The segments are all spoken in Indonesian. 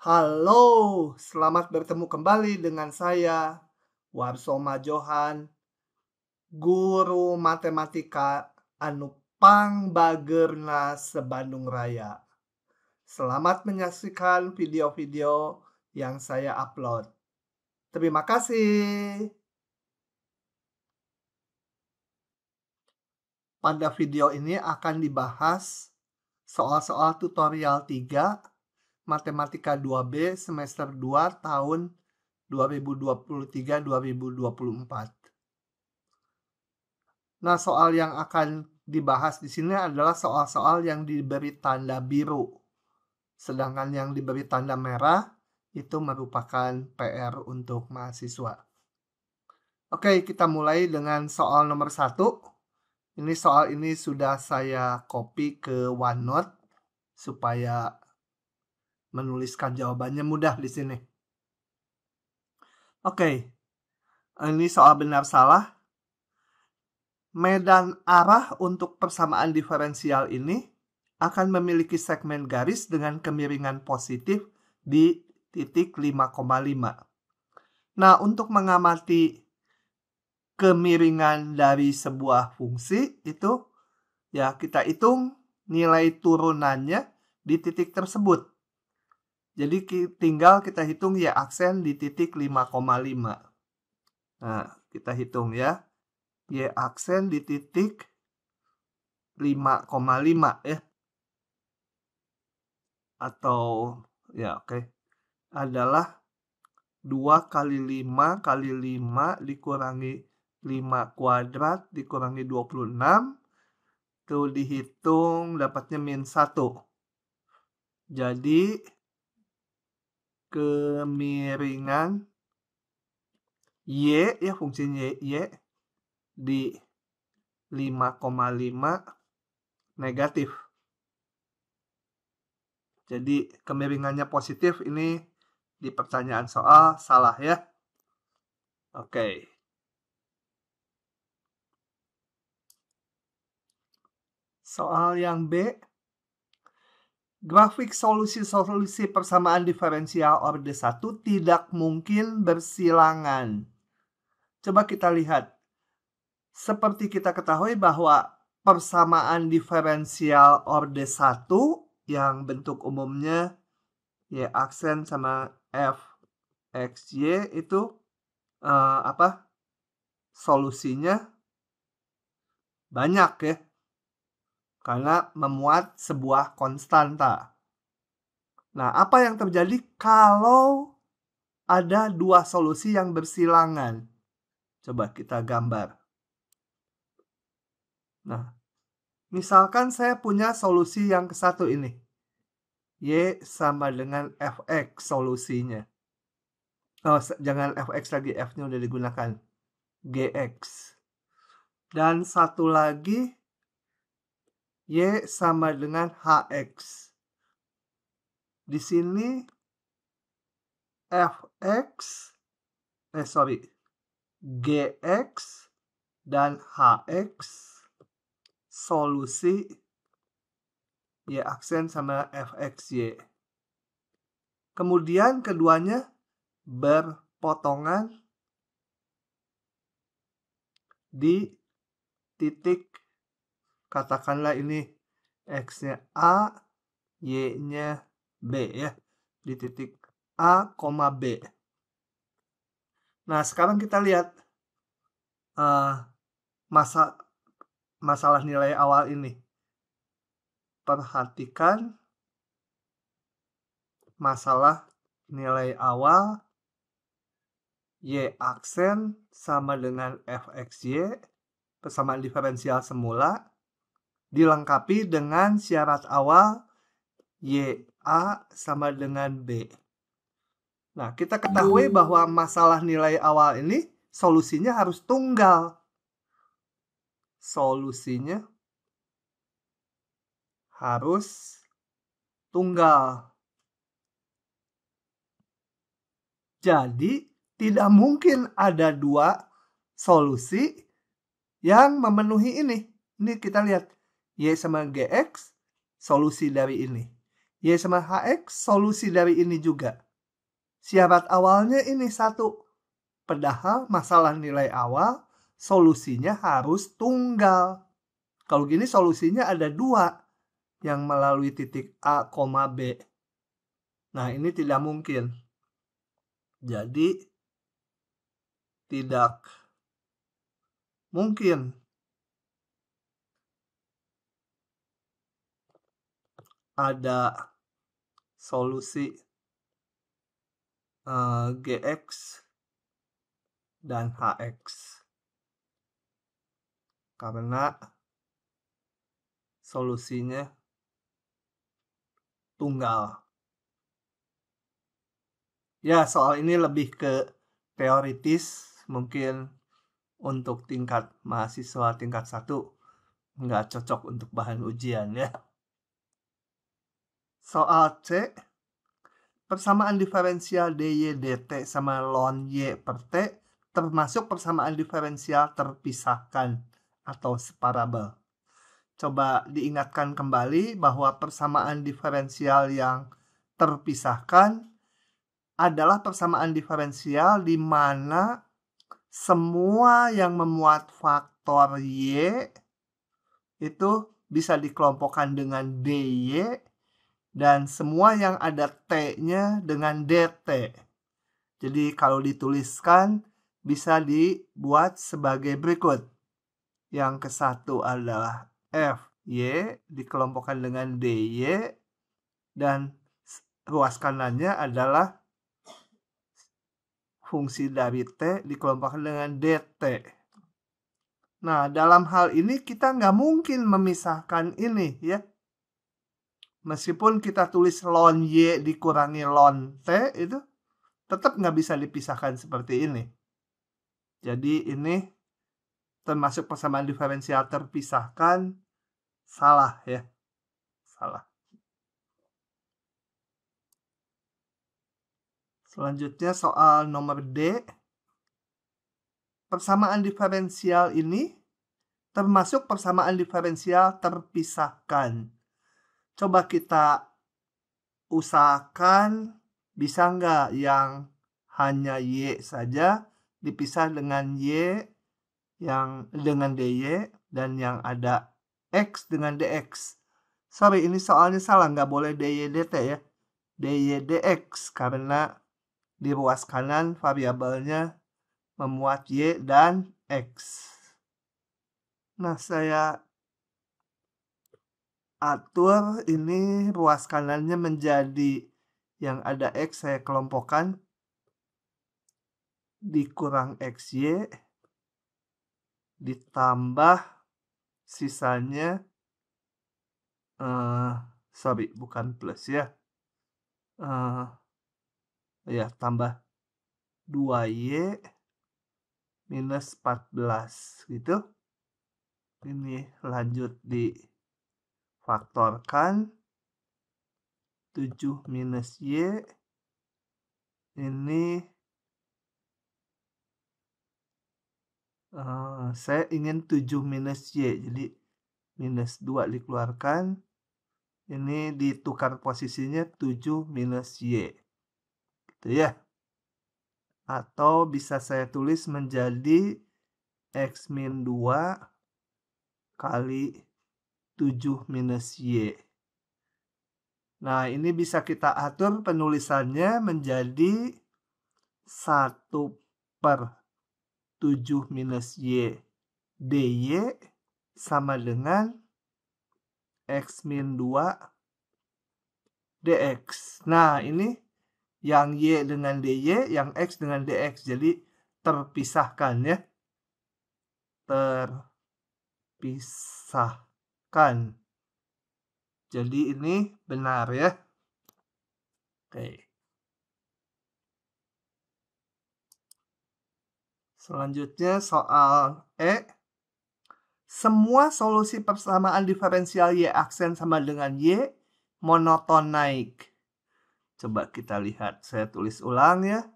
Halo, selamat bertemu kembali dengan saya, Warsoma Johan, guru matematika anu Pangbageurna Sebandung Raya. Selamat menyaksikan video-video yang saya upload. Terima kasih. Pada video ini akan dibahas soal-soal tutorial 3 Matematika 2B semester 2 tahun 2023-2024. Nah, soal yang akan dibahas di sini adalah soal-soal yang diberi tanda biru. Sedangkan yang diberi tanda merah itu merupakan PR untuk mahasiswa. Oke, kita mulai dengan soal nomor 1. Soal ini sudah saya copy ke OneNote supaya menuliskan jawabannya mudah di sini. Oke, ini soal benar salah. Medan arah untuk persamaan diferensial ini akan memiliki segmen garis dengan kemiringan positif di titik 5,5. Nah, untuk mengamati kemiringan dari sebuah fungsi itu, ya kita hitung nilai turunannya di titik tersebut. Jadi tinggal kita hitung y aksen di titik 5,5. Nah, kita hitung ya. Y aksen di titik 5,5 ya. Atau ya oke. Adalah 2 kali 5 kali 5 dikurangi 5 kuadrat dikurangi 26. Itu dihitung dapatnya min 1. Jadi kemiringan Y ya fungsinya Y di 5,5 negatif. Jadi kemiringannya positif ini di pertanyaan soal salah ya. Oke. Soal yang B. Grafik solusi-solusi persamaan diferensial orde 1 tidak mungkin bersilangan. Coba kita lihat. Seperti kita ketahui bahwa persamaan diferensial orde 1 yang bentuk umumnya Y aksen sama F X Y itu solusinya banyak ya. Karena memuat sebuah konstanta. Nah, apa yang terjadi kalau ada dua solusi yang bersilangan? Coba kita gambar. Nah, misalkan saya punya solusi yang ke satu ini. Y sama dengan Fx solusinya. Oh, jangan Fx lagi, F-nya udah digunakan. Gx. Dan satu lagi, Y sama dengan Hx. Di sini Gx dan Hx solusi Y aksen sama Fxy. Kemudian keduanya berpotongan di titik, katakanlah ini X-nya A, Y-nya B ya. Di titik A, B. Nah, sekarang kita lihat masalah nilai awal ini. Perhatikan masalah nilai awal Y aksen sama dengan Fxy, persamaan diferensial semula, dilengkapi dengan syarat awal YA sama dengan B. Nah, kita ketahui bahwa masalah nilai awal ini solusinya harus tunggal. Solusinya harus tunggal. Jadi, tidak mungkin ada dua solusi yang memenuhi ini. Ini kita lihat. Y sama Gx, solusi dari ini. Y sama HX solusi dari ini juga. Syarat awalnya ini 1. Padahal masalah nilai awal solusinya harus tunggal. Kalau gini solusinya ada 2 yang melalui titik A, B. Nah, ini tidak mungkin. Jadi, tidak mungkin ada solusi GX dan HX. Karena solusinya tunggal. Ya, soal ini lebih ke teoritis, mungkin untuk tingkat mahasiswa tingkat 1 nggak cocok untuk bahan ujian ya. Soal C, persamaan diferensial dy dt sama ln y per t termasuk persamaan diferensial terpisahkan atau separabel. Coba diingatkan kembali bahwa persamaan diferensial yang terpisahkan adalah persamaan diferensial di mana semua yang memuat faktor y itu bisa dikelompokkan dengan dy dan semua yang ada t-nya dengan dt. Jadi kalau dituliskan bisa dibuat sebagai berikut. Yang ke-1 adalah fy dikelompokkan dengan dy dan ruas kanannya adalah fungsi dari T dikelompokkan dengan dt. Nah, dalam hal ini kita nggak mungkin memisahkan ini ya. Meskipun kita tulis ln y dikurangi ln T itu tetap nggak bisa dipisahkan seperti ini. Jadi ini termasuk persamaan diferensial terpisahkan. Salah ya. Salah. Selanjutnya soal nomor D. Persamaan diferensial ini termasuk persamaan diferensial terpisahkan. Coba kita usahakan bisa nggak yang hanya y saja dipisah dengan y yang dengan dy dan yang ada x dengan dx. Sorry, ini soalnya salah, nggak boleh dy dt ya. dy dx karena di ruas kanan variabelnya memuat y dan x. Nah, saya atur ini ruas kanannya menjadi yang ada x saya kelompokkan dikurang xy ditambah sisanya sorry bukan plus ya ya tambah 2y minus 14 gitu. Ini lanjut difaktorkan 7 minus y ini saya ingin 7 minus y jadi minus 2 dikeluarkan, ini ditukar posisinya 7 minus y gitu ya. Atau bisa saya tulis menjadi x min 2 kali 7 minus y. Nah, ini bisa kita atur penulisannya menjadi 1/7 minus y dy sama dengan x min 2 dx. Nah, ini yang y dengan dy, yang x dengan dx. Jadi terpisahkan ya. Terpisahkan. Jadi ini benar ya. Oke. Selanjutnya soal E. Semua solusi persamaan diferensial y aksen sama dengan y monoton naik. Coba kita lihat. Saya tulis ulang ya.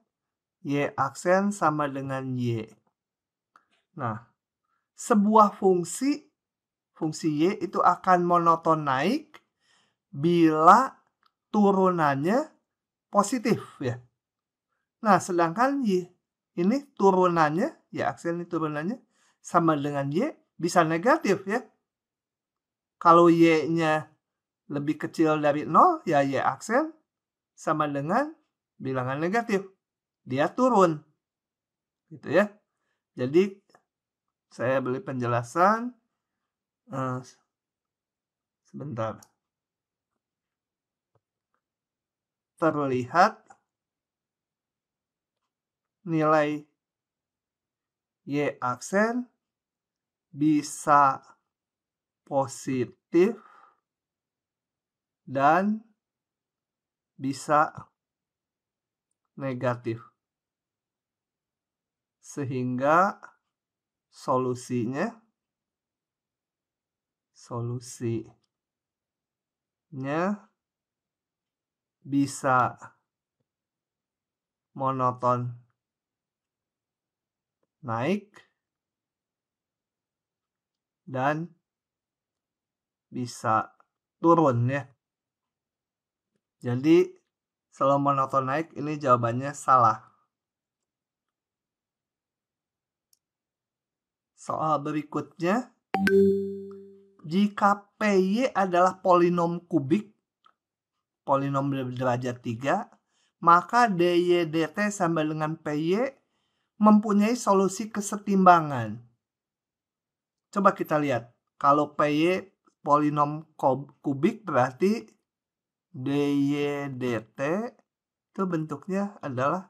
Y aksen sama dengan y. Nah, sebuah fungsi y itu akan monoton naik bila turunannya positif ya. Nah, sedangkan Y ini turunannya, Y aksen ini turunannya sama dengan Y bisa negatif ya. Kalau Y-nya lebih kecil dari 0, ya Y aksen sama dengan bilangan negatif. Dia turun. Gitu ya. Jadi, saya beri penjelasan. Sebentar. Terlihat nilai Y aksen bisa positif dan bisa negatif. Sehingga solusinya bisa monoton naik dan bisa turun ya. Jadi selalu monoton naik ini jawabannya salah. Soal berikutnya, jika PY adalah polinom kubik, polinom derajat 3, maka DY DT sama dengan PY mempunyai solusi kesetimbangan. Coba kita lihat. Kalau PY polinom kubik berarti DY DT itu bentuknya adalah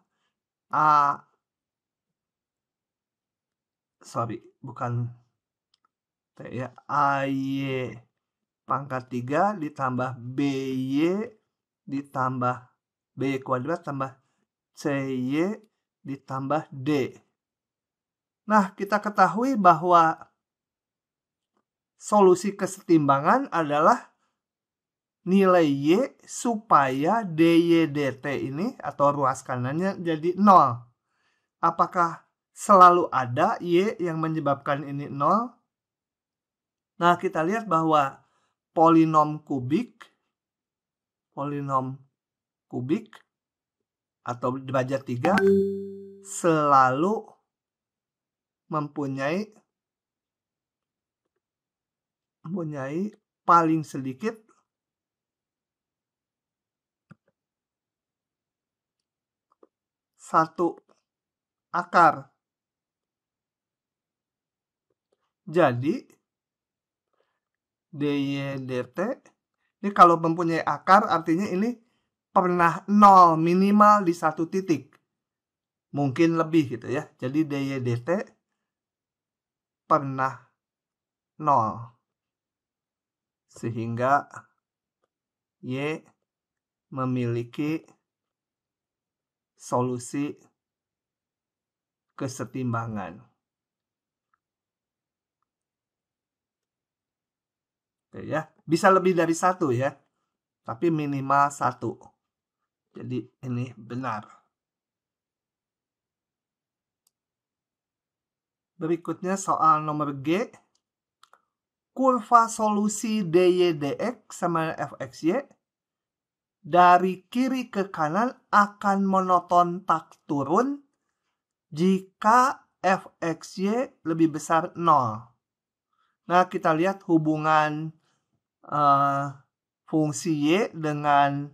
AY pangkat 3 ditambah BY ditambah BY kuadrat tambah CY ditambah D. Nah, kita ketahui bahwa solusi kesetimbangan adalah nilai Y supaya DY DT ini atau ruas kanannya jadi 0. Apakah selalu ada Y yang menyebabkan ini 0? Nah, kita lihat bahwa polinom kubik atau derajat 3 selalu mempunyai paling sedikit satu akar. Jadi DY DT ini kalau mempunyai akar artinya ini pernah 0 minimal di satu titik. Mungkin lebih gitu ya. Jadi DY DT pernah 0. Sehingga Y memiliki solusi kesetimbangan. Oke ya, bisa lebih dari 1 ya. Tapi minimal 1. Jadi ini benar. Berikutnya soal nomor G. Kurva solusi DY DX sama FXY dari kiri ke kanan akan monoton tak turun jika FXY lebih besar 0. Nah, kita lihat hubungan fungsi Y dengan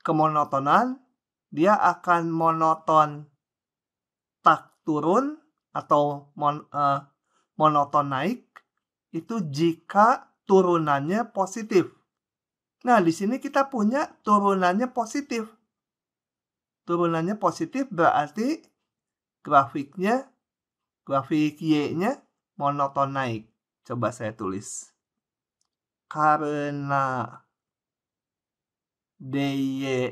kemonotonan. Dia akan monoton tak turun atau monoton naik itu jika turunannya positif. Nah, di sini kita punya turunannya positif. Turunannya positif berarti grafik Y-nya monoton naik. Coba saya tulis. Karena DY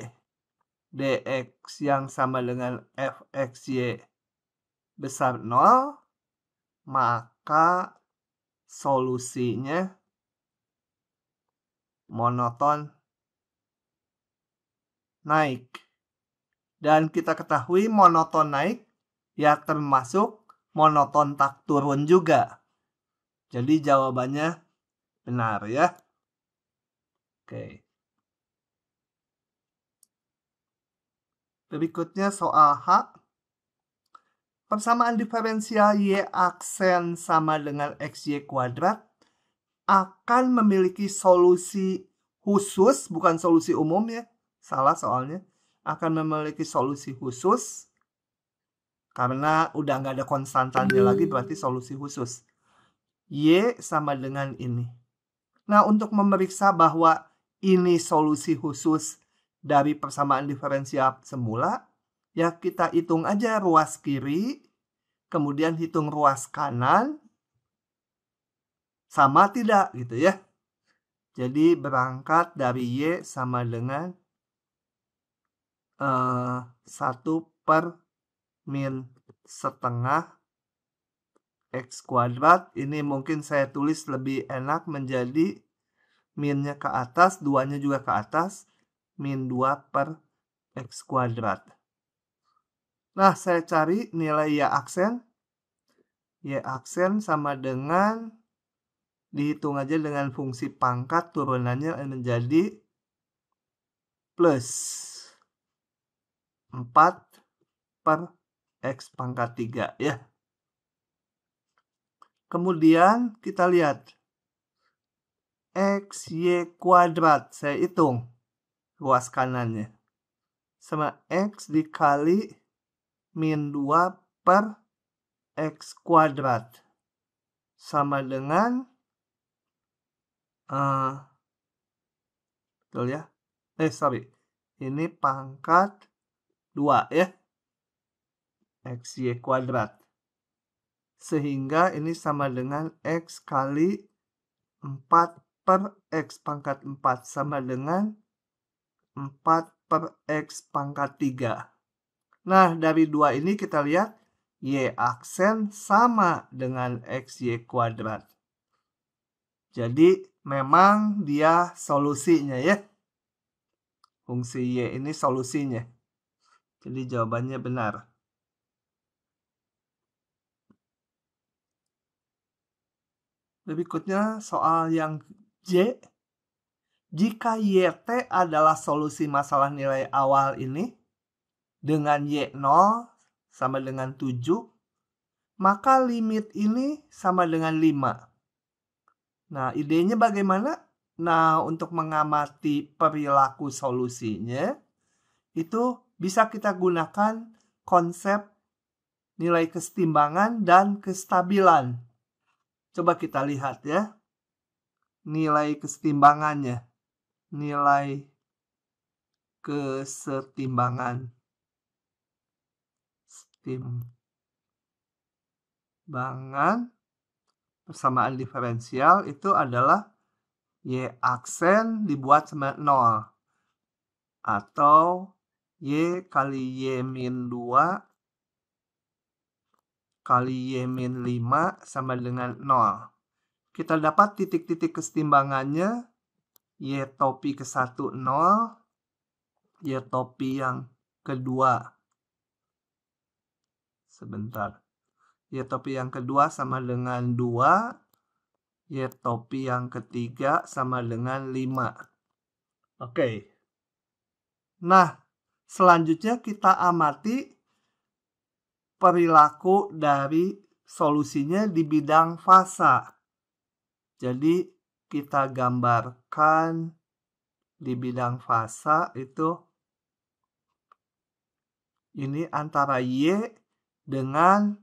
DX yang sama dengan FXY besar 0, maka solusinya monoton naik. Dan kita ketahui monoton naik ya termasuk monoton tak turun juga. Jadi jawabannya benar ya. Oke. Berikutnya soal H. Persamaan diferensial Y aksen sama dengan XY kuadrat akan memiliki solusi khusus, bukan solusi umum ya. Salah soalnya. Akan memiliki solusi khusus. Karena udah nggak ada konstantannya lagi, berarti solusi khusus. Y sama dengan ini. Nah, untuk memeriksa bahwa ini solusi khusus dari persamaan diferensial semula, ya kita hitung aja ruas kiri, kemudian hitung ruas kanan, sama tidak gitu ya. Jadi berangkat dari Y sama dengan 1/-setengah X kuadrat. Ini mungkin saya tulis lebih enak menjadi minnya ke atas, 2-nya juga ke atas, min 2/X kuadrat. Nah, saya cari nilai Y aksen. Y aksen sama dengan, dihitung aja dengan fungsi pangkat, turunannya menjadi plus 4/X pangkat 3 ya. Kemudian kita lihat XY kuadrat, saya hitung ruas kanannya. Sama X dikali min 2/X kuadrat. Sama dengan, betul ya? Ini pangkat 2 ya. XY kuadrat. Sehingga ini sama dengan X kali 4/X pangkat 4 sama dengan 4/X pangkat 3. Nah, dari 2 ini kita lihat Y aksen sama dengan XY kuadrat. Jadi, memang dia solusinya ya. Fungsi Y ini solusinya. Jadi, jawabannya benar. Berikutnya soal yang J. Jika YT adalah solusi masalah nilai awal ini dengan Y0 sama dengan 7, maka limit ini sama dengan 5. Nah, idenya bagaimana? Nah, untuk mengamati perilaku solusinya, itu bisa kita gunakan konsep nilai kesetimbangan dan kestabilan. Coba kita lihat ya. Nilai kesetimbangannya. Nilai kesetimbangan. Persamaan diferensial itu adalah Y aksen dibuat sama 0. Atau Y kali Y min 2 kali Y min 5 sama dengan 0. Kita dapat titik-titik kesetimbangannya. Y topi ke 1, 0. Y topi yang kedua. Sebentar. Y topi yang kedua sama dengan 2. Y topi yang ketiga sama dengan 5. Oke. Nah, selanjutnya kita amati perilaku dari solusinya di bidang fasa. Jadi kita gambarkan di bidang fasa itu ini antara Y dengan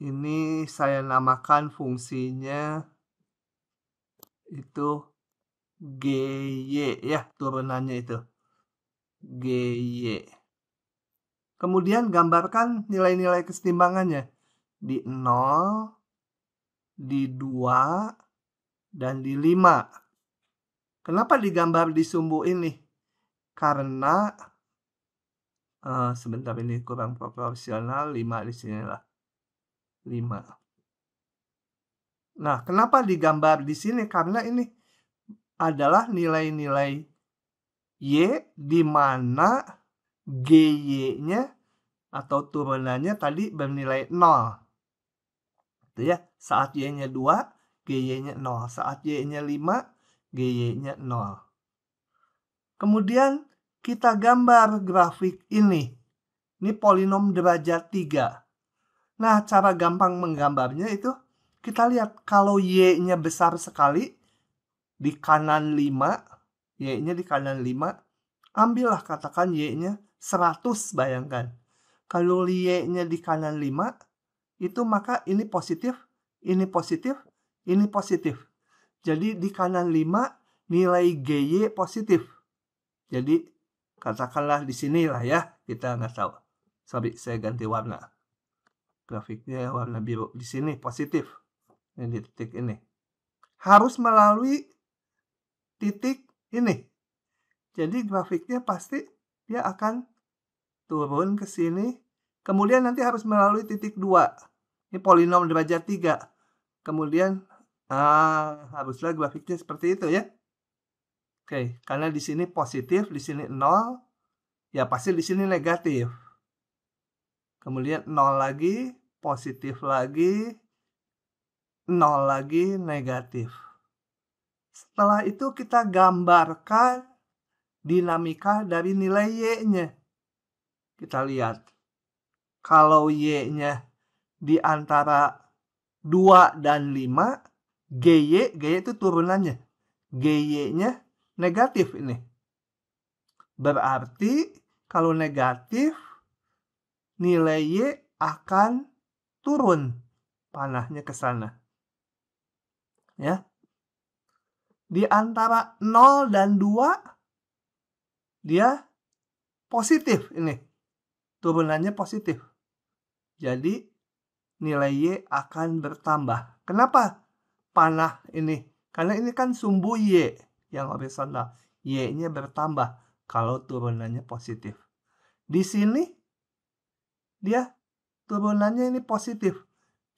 ini saya namakan fungsinya itu GY ya, turunannya itu GY. Kemudian gambarkan nilai-nilai kesetimbangannya di 0, di 2, dan di 5. Kenapa digambar di sumbu ini? Karena sebentar, ini kurang proporsional, 5 di sini lah. 5. Nah, kenapa digambar di sini? Karena ini adalah nilai-nilai Y di mana GY-nya atau turunannya tadi bernilai 0. Itu ya, saat Y-nya 2, GY-nya 0. Saat Y-nya 5, GY-nya 0. Kemudian kita gambar grafik ini. Ini polinom derajat 3. Nah, cara gampang menggambarnya itu kita lihat kalau Y-nya besar sekali, di kanan 5, Y-nya di kanan 5, ambillah katakan Y-nya 100, bayangkan. Kalau Y-nya di kanan 5, itu maka ini positif, ini positif, ini positif. Jadi di kanan 5 nilai GY positif. Jadi katakanlah di sinilah ya, kita nggak tahu. Sorry, saya ganti warna. Grafiknya warna biru. Di sini positif. Ini di titik ini. Harus melalui titik ini. Jadi grafiknya pasti dia akan turun ke sini. Kemudian nanti harus melalui titik 2. Ini polinom derajat 3. Kemudian haruslah grafiknya seperti itu ya. Oke, karena di sini positif, di sini 0, ya pasti di sini negatif. Kemudian 0 lagi, positif lagi, 0 lagi, negatif. Setelah itu kita gambarkan dinamika dari nilai Y-nya. Kita lihat. Kalau Y-nya di antara 2 dan 5, GY itu turunannya. GY-nya negatif ini. Berarti kalau negatif, nilai Y akan turun panahnya ke sana. Ya. Di antara 0 dan 2, dia positif ini. Turunannya positif. Jadi, nilai Y akan bertambah. Kenapa panah ini? Karena ini kan sumbu Y yang horizontal. Y-nya bertambah kalau turunannya positif. Di sini, dia turunannya ini positif.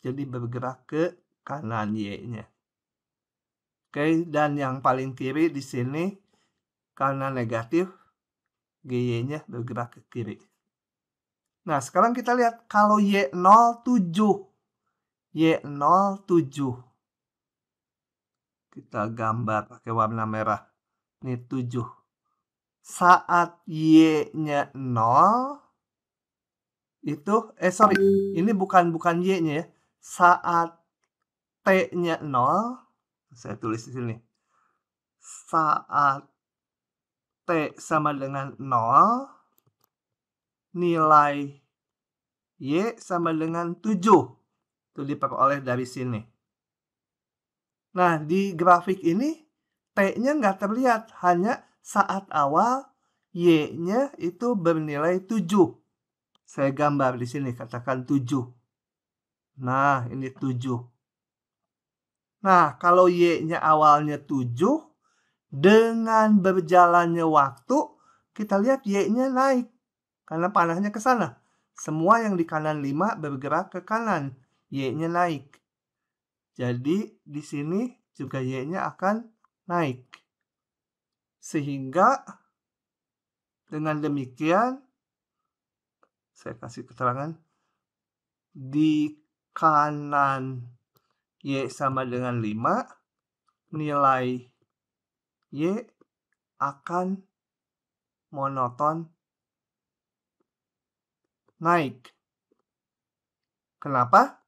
Jadi bergerak ke kanan Y-nya. Oke, dan yang paling kiri di sini karena negatif, GY-nya bergerak ke kiri. Nah, sekarang kita lihat kalau Y0, 7. Y0, 7. Kita gambar pakai warna merah. Ini 7. Saat Y-nya 0, itu, ini bukan Y-nya ya. Saat T-nya 0, saya tulis di sini. Saat T sama dengan 0, nilai Y sama dengan 7. Itu diperoleh dari sini. Nah, di grafik ini, T-nya nggak terlihat. Hanya saat awal, Y-nya itu bernilai 7. Saya gambar di sini, katakan 7. Nah, ini 7. Nah, kalau Y-nya awalnya 7, dengan berjalannya waktu, kita lihat Y-nya naik. Karena panahnya ke sana. Semua yang di kanan 5 bergerak ke kanan. Y-nya naik. Jadi, di sini juga Y-nya akan naik. Sehingga, dengan demikian, saya kasih keterangan, di kanan Y sama dengan 5, nilai Y akan monoton naik. Kenapa?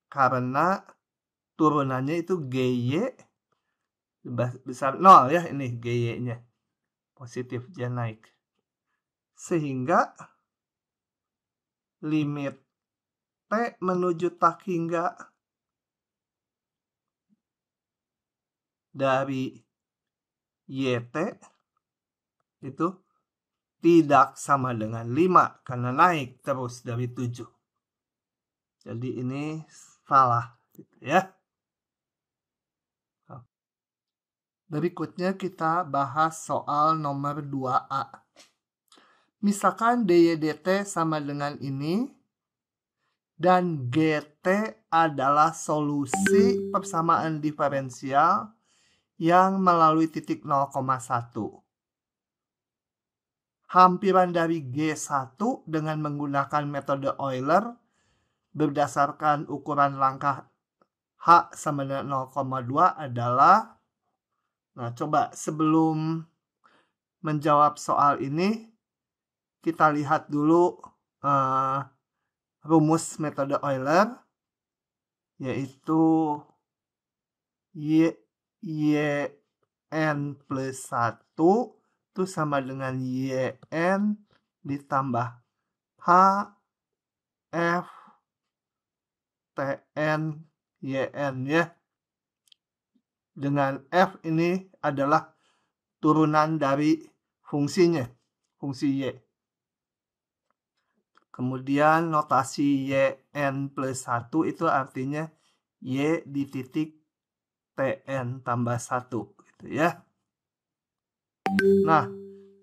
Karena turunannya itu GY besar 0 ya, ini GY-nya. Positif, dia naik. Sehingga limit T menuju tak hingga dari YT itu tidak sama dengan 5 karena naik terus dari 7. Jadi ini salah gitu ya. Berikutnya kita bahas soal nomor 2A. Misalkan DY/DT sama dengan ini dan GT adalah solusi persamaan diferensial yang melalui titik 0,1. Hampiran dari G1 dengan menggunakan metode Euler berdasarkan ukuran langkah H sama dengan 0,2 adalah, nah coba sebelum menjawab soal ini, kita lihat dulu rumus metode Euler, yaitu yn plus 1 itu sama dengan yn ditambah h f tn yn ya. Dengan f ini adalah turunan dari fungsinya, fungsi y. Kemudian notasi yn plus 1 itu artinya y di titik tn tambah 1 gitu ya. Nah,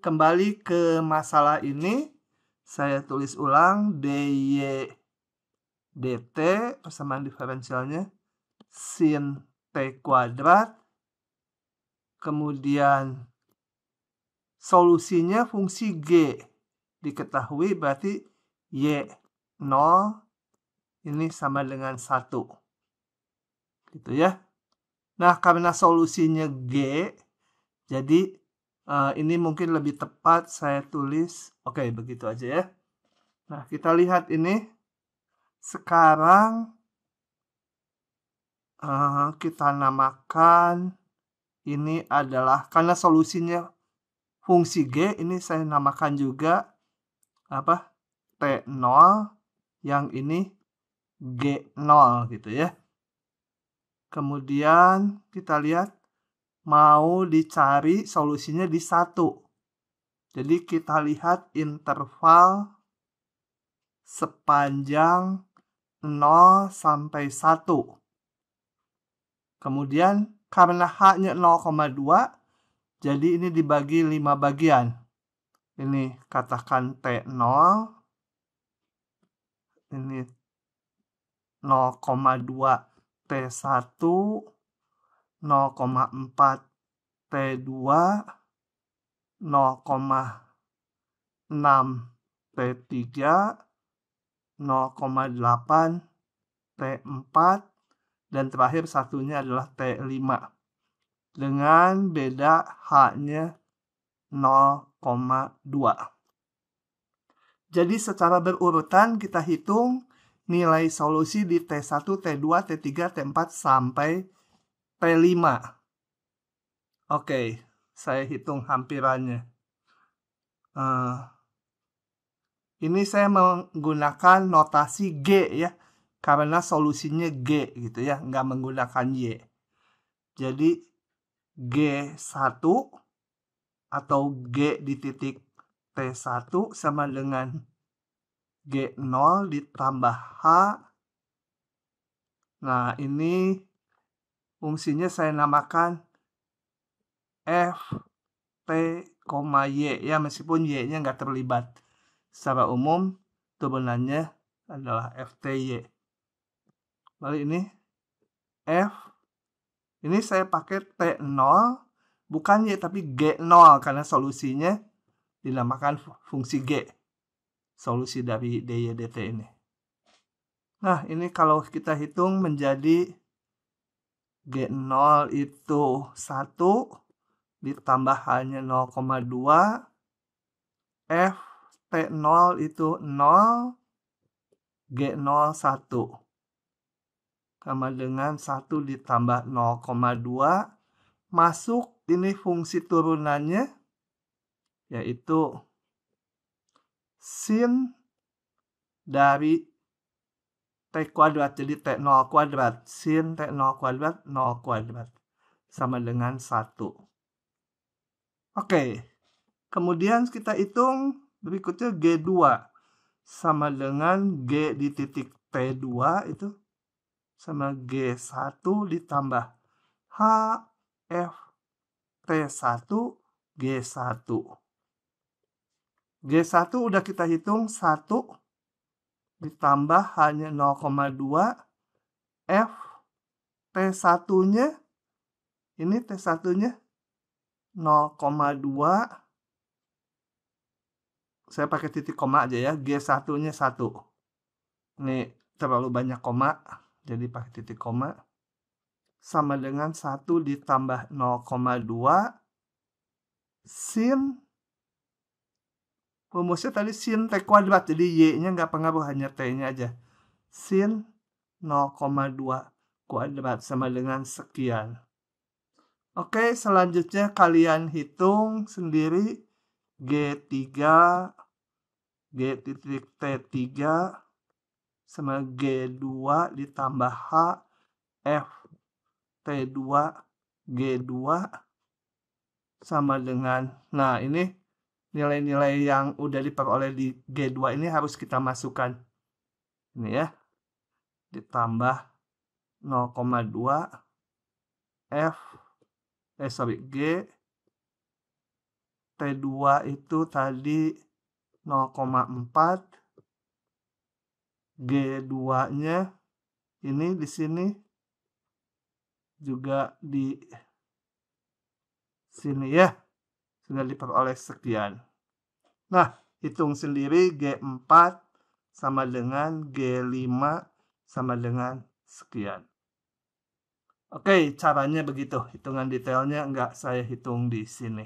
kembali ke masalah ini, saya tulis ulang dy dt persamaan diferensialnya sin t kuadrat, kemudian solusinya fungsi g diketahui, berarti y0 ini sama dengan 1 gitu ya. Nah, karena solusinya g, jadi ini mungkin lebih tepat saya tulis, oke, begitu aja ya. Nah, kita lihat ini. Sekarang kita namakan ini adalah, karena solusinya fungsi g, ini saya namakan juga apa? T0, yang ini G0 gitu ya. Kemudian kita lihat mau dicari solusinya di 1. Jadi kita lihat interval sepanjang 0 sampai 1. Kemudian karena H-nya 0,2, jadi ini dibagi 5 bagian. Ini katakan T0, ini 0,2 T1, 0,4 T2, 0,6 T3, 0,8 T4, dan terakhir satunya adalah T5. Dengan beda H-nya 0,2. Jadi secara berurutan kita hitung nilai solusi di T1, T2, T3, T4 sampai T5. Oke, saya hitung hampirannya. Ini saya menggunakan notasi G ya, karena solusinya G gitu ya, nggak menggunakan Y. Jadi G1 atau G di titik T1 sama dengan G0 ditambah H. Nah, ini fungsinya saya namakan F, T, Y ya, meskipun Y-nya nggak terlibat. Secara umum turunannya adalah FTY. Lalu ini F, ini saya pakai T0, bukan Y tapi G0 karena solusinya dinamakan fungsi G, solusi dari dy dt ini. Nah, ini kalau kita hitung menjadi G0 itu 1 ditambah hanya 0,2, F T0 itu 0, G0 1. Sama dengan 1 ditambah 0,2. Masuk ini fungsi turunannya, yaitu sin dari T kuadrat. Jadi T0 kuadrat. Sin T0 kuadrat, 0 kuadrat. Sama dengan 1. Oke. Kemudian kita hitung berikutnya G2 sama dengan G di titik T2 itu sama G1 ditambah H, F, T1, G1. G1 udah kita hitung 1 ditambah hanya 0,2, F, T1-nya, ini T1-nya 0,2, saya pakai titik koma aja ya, G1-nya 1. Ini terlalu banyak koma, jadi pakai titik koma. Sama dengan 1 ditambah 0,2 sin rumusnya tadi sin T kuadrat, jadi Y-nya nggak pengaruh, hanya T-nya aja. Sin 0,2 kuadrat sama dengan sekian. Oke, selanjutnya kalian hitung sendiri G3, G titik T3 sama G2 ditambah H F T2 G2 sama dengan, nah ini nilai-nilai yang udah diperoleh di G2 ini harus kita masukkan. Ini ya, ditambah 0,2 G T2 itu tadi 0,4, G2-nya ini di sini juga di sini ya, sudah diperoleh sekian. Nah, hitung sendiri G4 sama dengan G5 sama dengan sekian. Oke, caranya begitu. Hitungan detailnya nggak saya hitung di sini.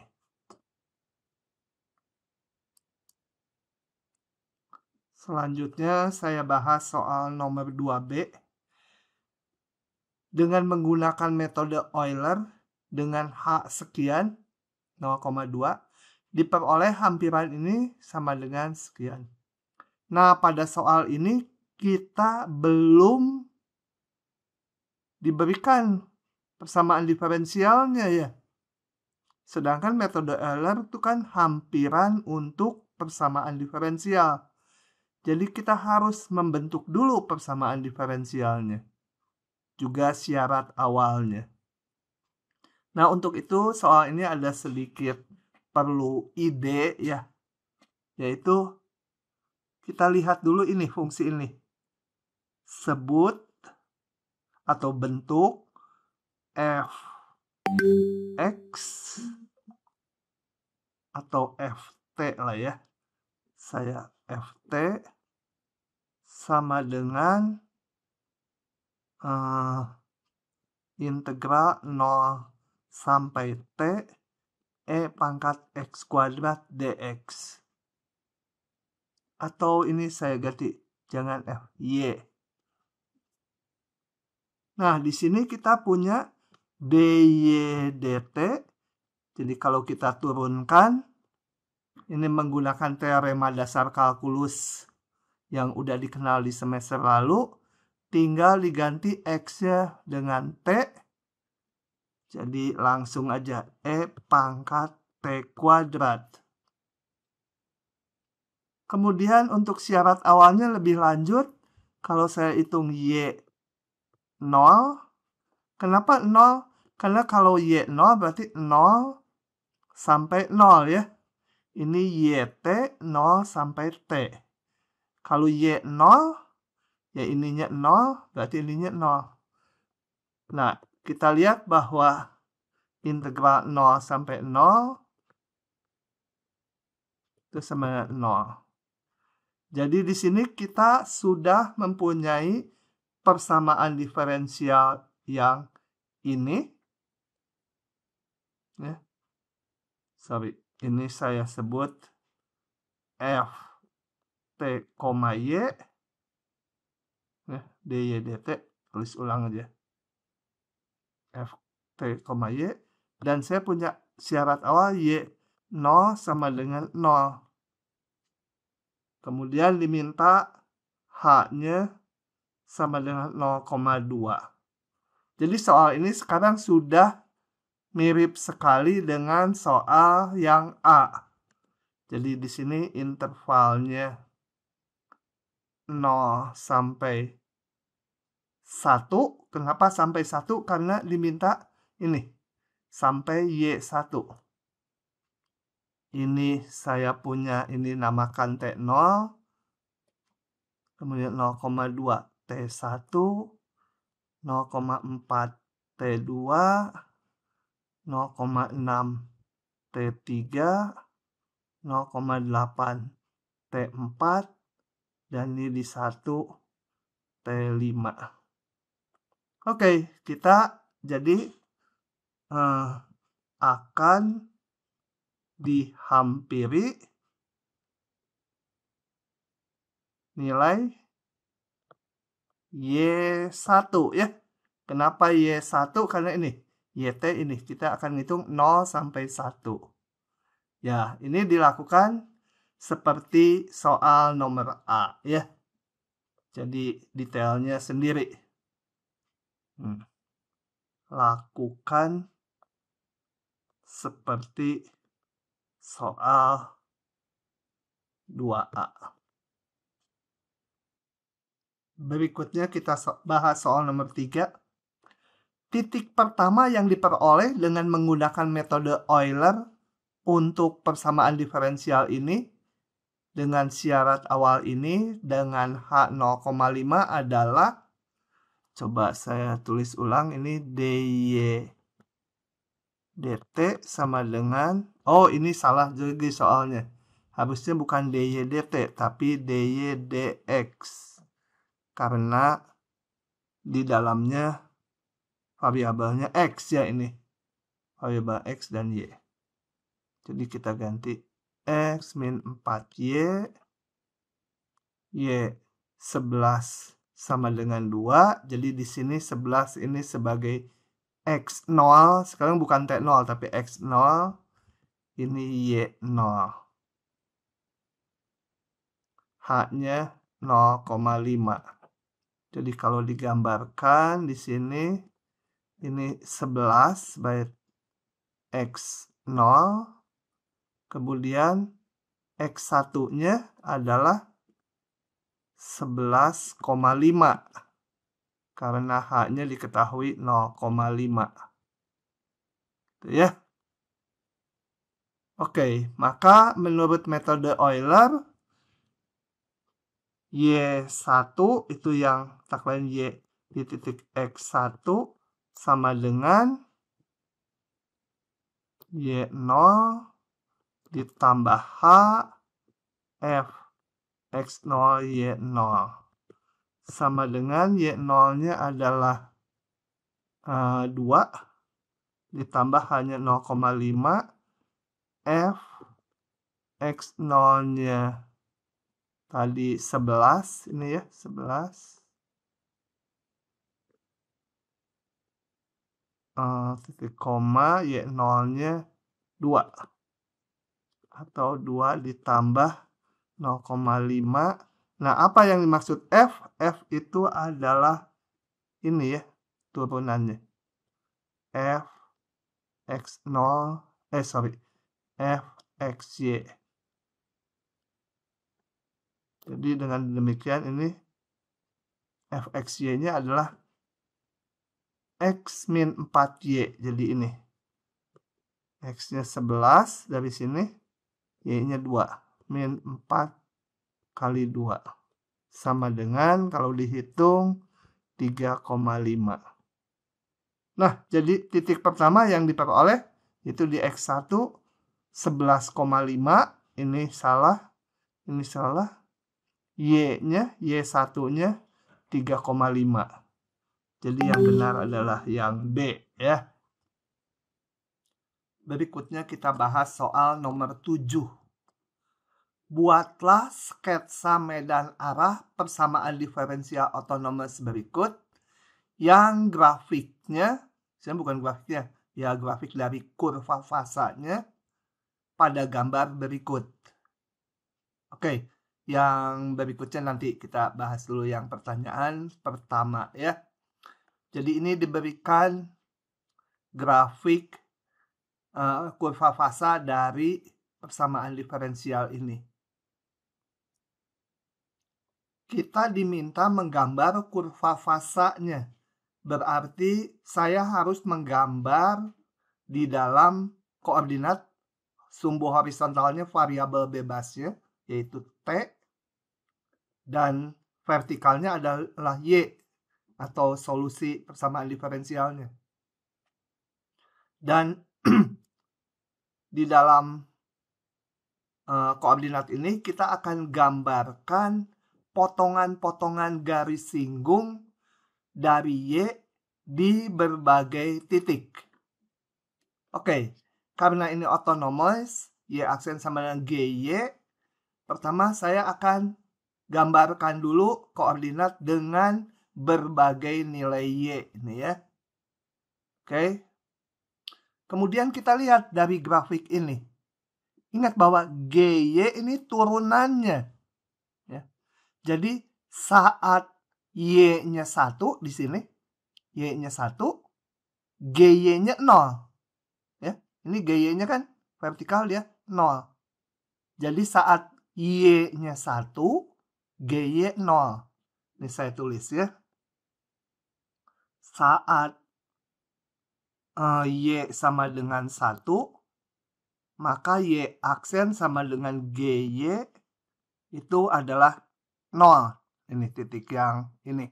Selanjutnya saya bahas soal nomor 2B. Dengan menggunakan metode Euler dengan H sekian 0,2 diperoleh hampiran ini sama dengan sekian. Nah, pada soal ini kita belum diberikan persamaan diferensialnya ya. Sedangkan metode Euler itu kan hampiran untuk persamaan diferensial. Jadi kita harus membentuk dulu persamaan diferensialnya. Juga syarat awalnya. Nah, untuk itu soal ini ada sedikit perlu ide ya. Yaitu kita lihat dulu ini fungsi ini. Sebut atau bentuk f(x) atau ft lah ya. Saya ft sama dengan integral 0 sampai t e pangkat x kuadrat dx. Atau ini saya ganti, jangan f, y. Nah, di sini kita punya dy dt. Jadi kalau kita turunkan, ini menggunakan teorema dasar kalkulus yang udah dikenal di semester lalu, tinggal diganti x-nya dengan t. Jadi langsung aja e pangkat t kuadrat. Kemudian untuk syarat awalnya lebih lanjut, kalau saya hitung y 0. Kenapa 0? Karena kalau y 0 berarti 0 sampai 0 ya. Ini yt 0 sampai t. Kalau y 0, ya ininya 0, berarti ininya 0. Nah, kita lihat bahwa integral 0 sampai 0 itu sama dengan 0. Jadi di sini kita sudah mempunyai persamaan diferensial yang ini. Ya. Sorry, ini saya sebut f t, y. Ya, dy dt, tulis ulang aja. F t, y. Dan saya punya syarat awal y 0 sama dengan 0. Kemudian diminta H-nya sama dengan 0,2. Jadi soal ini sekarang sudah mirip sekali dengan soal yang A. Jadi di sini intervalnya 0 sampai 1. Kenapa sampai 1? Karena diminta ini sampai Y1. Ini saya punya, ini namakan T0. Kemudian 0,2 T1, 0,4 T2, 0,6 T3, 0,8 T4, dan ini di 1 T5. Oke, kita jadi akan dihampiri nilai Y1 ya. Kenapa Y1? Karena ini, YT ini. Kita akan hitung 0 sampai 1. Ya, ini dilakukan seperti soal nomor A ya. Jadi detailnya sendiri. Lakukan seperti soal 2A. Berikutnya kita bahas soal nomor 3. Titik pertama yang diperoleh dengan menggunakan metode Euler untuk persamaan diferensial ini dengan syarat awal ini dengan H 0,5 adalah, coba saya tulis ulang, ini dy dt sama dengan, oh ini salah juga soalnya, harusnya bukan dy dt tapi dy dx karena di dalamnya variabelnya x ya, ini variabel x dan y. Jadi kita ganti x min 4y, y 11 sama dengan 2. Jadi di sini 11 ini sebagai x0, sekarang bukan t0 tapi x0, ini y0. H-nya 0,5. Jadi kalau digambarkan di sini ini 11 by x0, kemudian x1-nya adalah 11,5 karena H-nya diketahui 0,5. Ya. Oke, maka menurut metode Euler Y1 itu yang tagline Y di titik X1 sama dengan Y0 ditambah H F X0 Y0 sama dengan Y0-nya adalah 2 ditambah hanya 0,5 F X0-nya tadi 11, ini ya 11 titik koma Y0-nya 2 atau 2 ditambah 0,5. Nah, apa yang dimaksud F? F itu adalah ini ya, turunannya. F X0, F XY. Jadi dengan demikian ini F XY-nya adalah X min 4Y. Jadi ini X-nya 11 dari sini, Y-nya 2. Min 4 kali 2. Sama dengan kalau dihitung 3,5. Nah, jadi titik pertama yang diperoleh itu di X1 11,5. Ini salah. Ini salah. Y-nya, Y1-nya 3,5. Jadi yang benar adalah yang B ya. Berikutnya kita bahas soal nomor 7. Buatlah sketsa medan arah persamaan diferensial otonomous berikut yang grafiknya, saya bukan grafiknya, ya grafik dari kurva fasanya pada gambar berikut. Oke, yang berikutnya nanti kita bahas dulu yang pertanyaan pertama ya. Jadi ini diberikan grafik kurva fasa dari persamaan diferensial ini. Kita diminta menggambar kurva fasanya. Berarti saya harus menggambar di dalam koordinat sumbu horizontalnya variabel bebasnya, yaitu T, dan vertikalnya adalah Y, atau solusi persamaan diferensialnya. Dan di dalam koordinat ini kita akan gambarkan potongan-potongan garis singgung dari Y di berbagai titik. Oke, karena ini autonomous, Y aksen sama dengan GY, pertama saya akan gambarkan dulu koordinat dengan berbagai nilai Y ini ya. Oke. Kemudian kita lihat dari grafik ini. Ingat bahwa GY ini turunannya. Ya. Jadi saat Y-nya 1 di sini, Y-nya 1, GY-nya 0. Ya. Ini GY-nya kan vertikal dia 0. Jadi saat Y-nya 1, GY 0. Ini saya tulis ya. Saat Y sama dengan 1, maka Y aksen sama dengan GY itu adalah 0. Ini titik yang ini.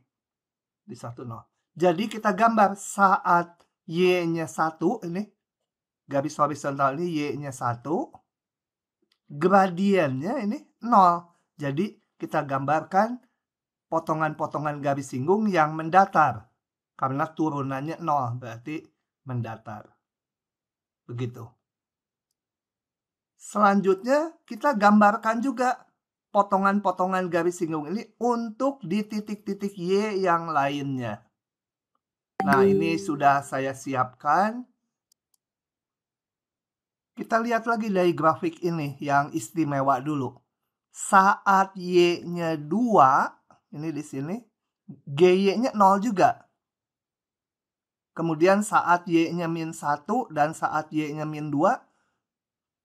Di 1, 0. Jadi kita gambar saat Y-nya 1, ini garis horizontal ini Y-nya 1, gradiennya ini 0. Jadi kita gambarkan potongan-potongan garis singgung yang mendatar. Karena turunannya 0, berarti mendatar. Begitu. Selanjutnya kita gambarkan juga potongan-potongan garis singgung ini untuk di titik-titik Y yang lainnya. Nah, ini sudah saya siapkan. Kita lihat lagi dari grafik ini yang istimewa dulu. Saat Y-nya 2, ini di sini, GY-nya 0 juga. Kemudian saat Y-nya min 1 dan saat Y-nya min 2,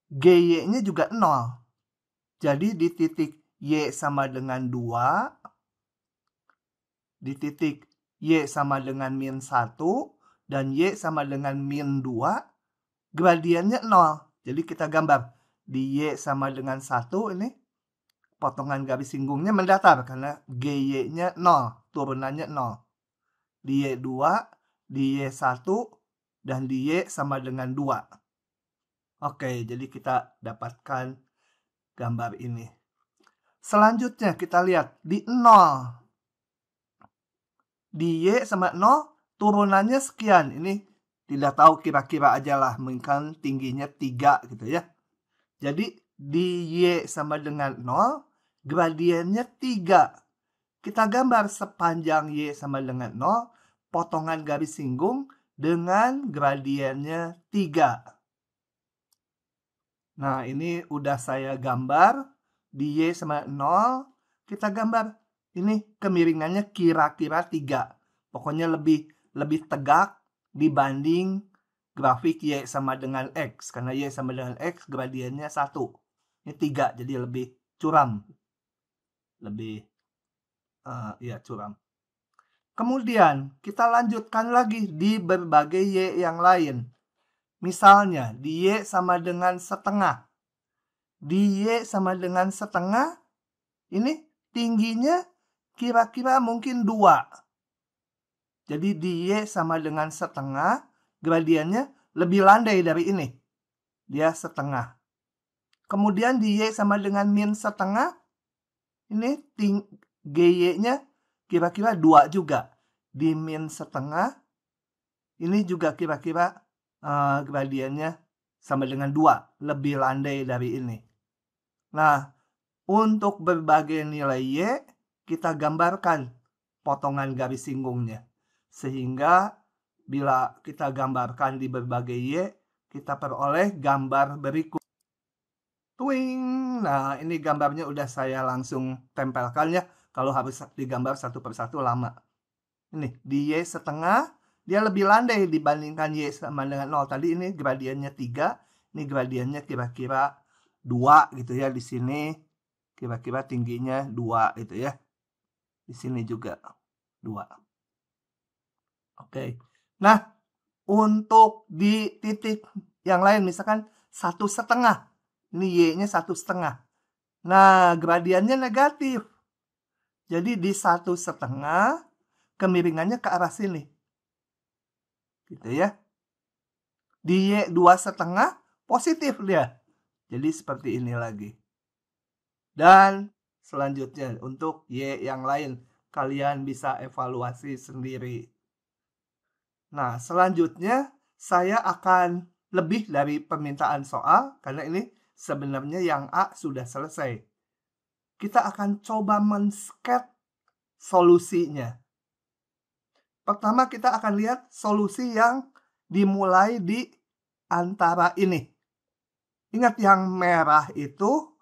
GY-nya juga 0. Jadi di titik Y sama dengan 2, di titik Y sama dengan min 1, dan Y sama dengan min 2, gradiennya 0. Jadi kita gambar di Y sama dengan 1 ini, potongan garis singgungnya mendatar karena GY-nya 0, turunannya 0. Di Y2, di Y1, dan di Y sama dengan 2. Oke, jadi kita dapatkan gambar ini. Selanjutnya kita lihat di 0. Di Y sama 0, turunannya sekian. Ini tidak tahu kira-kira aja lah, mungkin tingginya 3 gitu ya. Jadi di Y sama dengan 0, gradiennya 3. Kita gambar sepanjang Y sama dengan 0, potongan garis singgung dengan gradiennya 3. Nah, ini udah saya gambar. Di Y sama 0, kita gambar. Ini kemiringannya kira-kira 3. Pokoknya lebih tegak dibanding grafik Y sama dengan X. Karena Y sama dengan X, gradiennya 1. Ini 3, jadi lebih curam. Lebih, curam. Kemudian, kita lanjutkan lagi di berbagai Y yang lain. Misalnya, di Y sama dengan setengah. Di Y sama dengan setengah, ini tingginya kira-kira mungkin 2. Jadi di Y sama dengan setengah, gradiennya lebih landai dari ini. Dia setengah. Kemudian di Y sama dengan min setengah, ini GY-nya kira-kira 2 juga. Di min setengah, ini juga kira-kira gradiennya sama dengan 2, lebih landai dari ini. Nah, untuk berbagai nilai Y, kita gambarkan potongan garis singgungnya. Sehingga bila kita gambarkan di berbagai Y, kita peroleh gambar berikut. Twing! Nah, ini gambarnya udah saya langsung tempelkan ya. Kalau harus digambar satu persatu lama. Ini, di Y setengah, dia lebih landai dibandingkan Y sama dengan 0. Tadi ini gradiennya 3, ini gradiennya kira-kira 2 gitu ya. Di sini kira-kira tingginya 2 gitu ya. Di sini juga 2. Oke. Nah, untuk di titik yang lain misalkan 1,5. Ini Y-nya 1,5. Nah, gradiennya negatif. Jadi di 1,5 kemiringannya ke arah sini. Gitu ya. Di Y 2,5 positif dia. Jadi seperti ini lagi. Dan selanjutnya untuk Y yang lain, kalian bisa evaluasi sendiri. Nah, selanjutnya saya akan lebih dari permintaan soal, karena ini sebenarnya yang A sudah selesai. kita akan coba men-sketch solusinya. Pertama kita akan lihat solusi yang dimulai di antara ini. Ingat yang merah itu,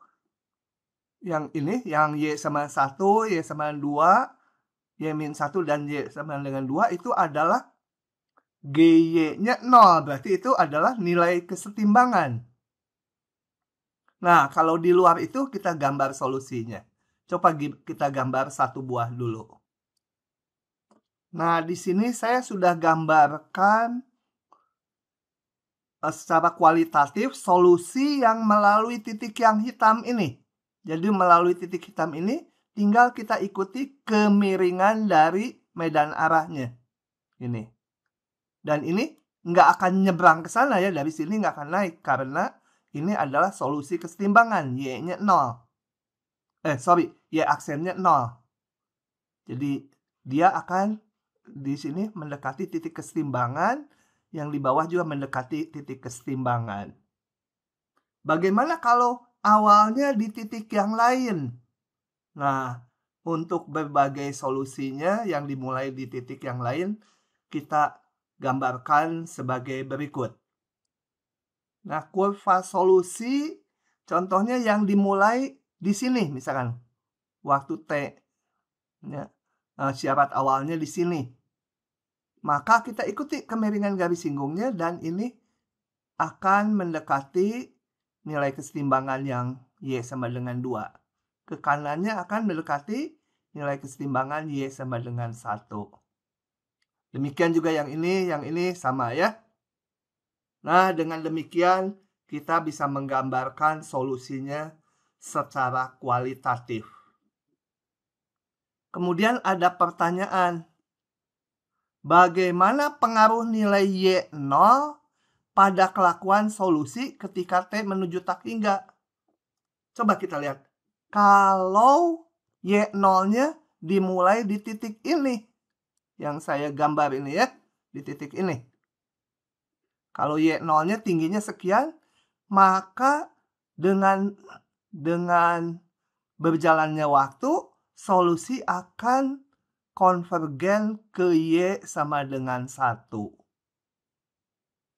yang ini, yang Y sama 1, Y sama 2, Y min 1 dan Y sama dengan 2 itu adalah GY-nya 0. Berarti itu adalah nilai kesetimbangan. Nah, kalau di luar itu kita gambar solusinya. Coba kita gambar satu buah dulu. Nah, di sini saya sudah gambarkan secara kualitatif solusi yang melalui titik yang hitam ini. Jadi melalui titik hitam ini tinggal kita ikuti kemiringan dari medan arahnya. Ini. Dan ini nggak akan nyebrang ke sana ya. Dari sini nggak akan naik karena ini adalah solusi kesetimbangan. Y-nya 0. Y aksennya 0. Jadi dia akan di sini mendekati titik kesetimbangan, yang di bawah juga mendekati titik kesetimbangan. Bagaimana kalau awalnya di titik yang lain? Nah, untuk berbagai solusinya yang dimulai di titik yang lain, kita gambarkan sebagai berikut. Nah, kurva solusi contohnya yang dimulai di sini misalkan. Waktu T. Ya, syarat awalnya di sini. Maka kita ikuti kemiringan garis singgungnya dan ini akan mendekati nilai kesetimbangan yang Y sama dengan 2. Ke kanannya akan mendekati nilai kesetimbangan Y sama dengan 1. Demikian juga yang ini sama ya. Nah, dengan demikian kita bisa menggambarkan solusinya secara kualitatif. Kemudian ada pertanyaan. Bagaimana pengaruh nilai Y0 pada kelakuan solusi ketika T menuju tak hingga? Coba kita lihat. Kalau Y0-nya dimulai di titik ini. Yang saya gambar ini ya. Di titik ini. Kalau Y0-nya tingginya sekian. Maka dengan berjalannya waktu, solusi akan konvergen ke Y sama dengan 1.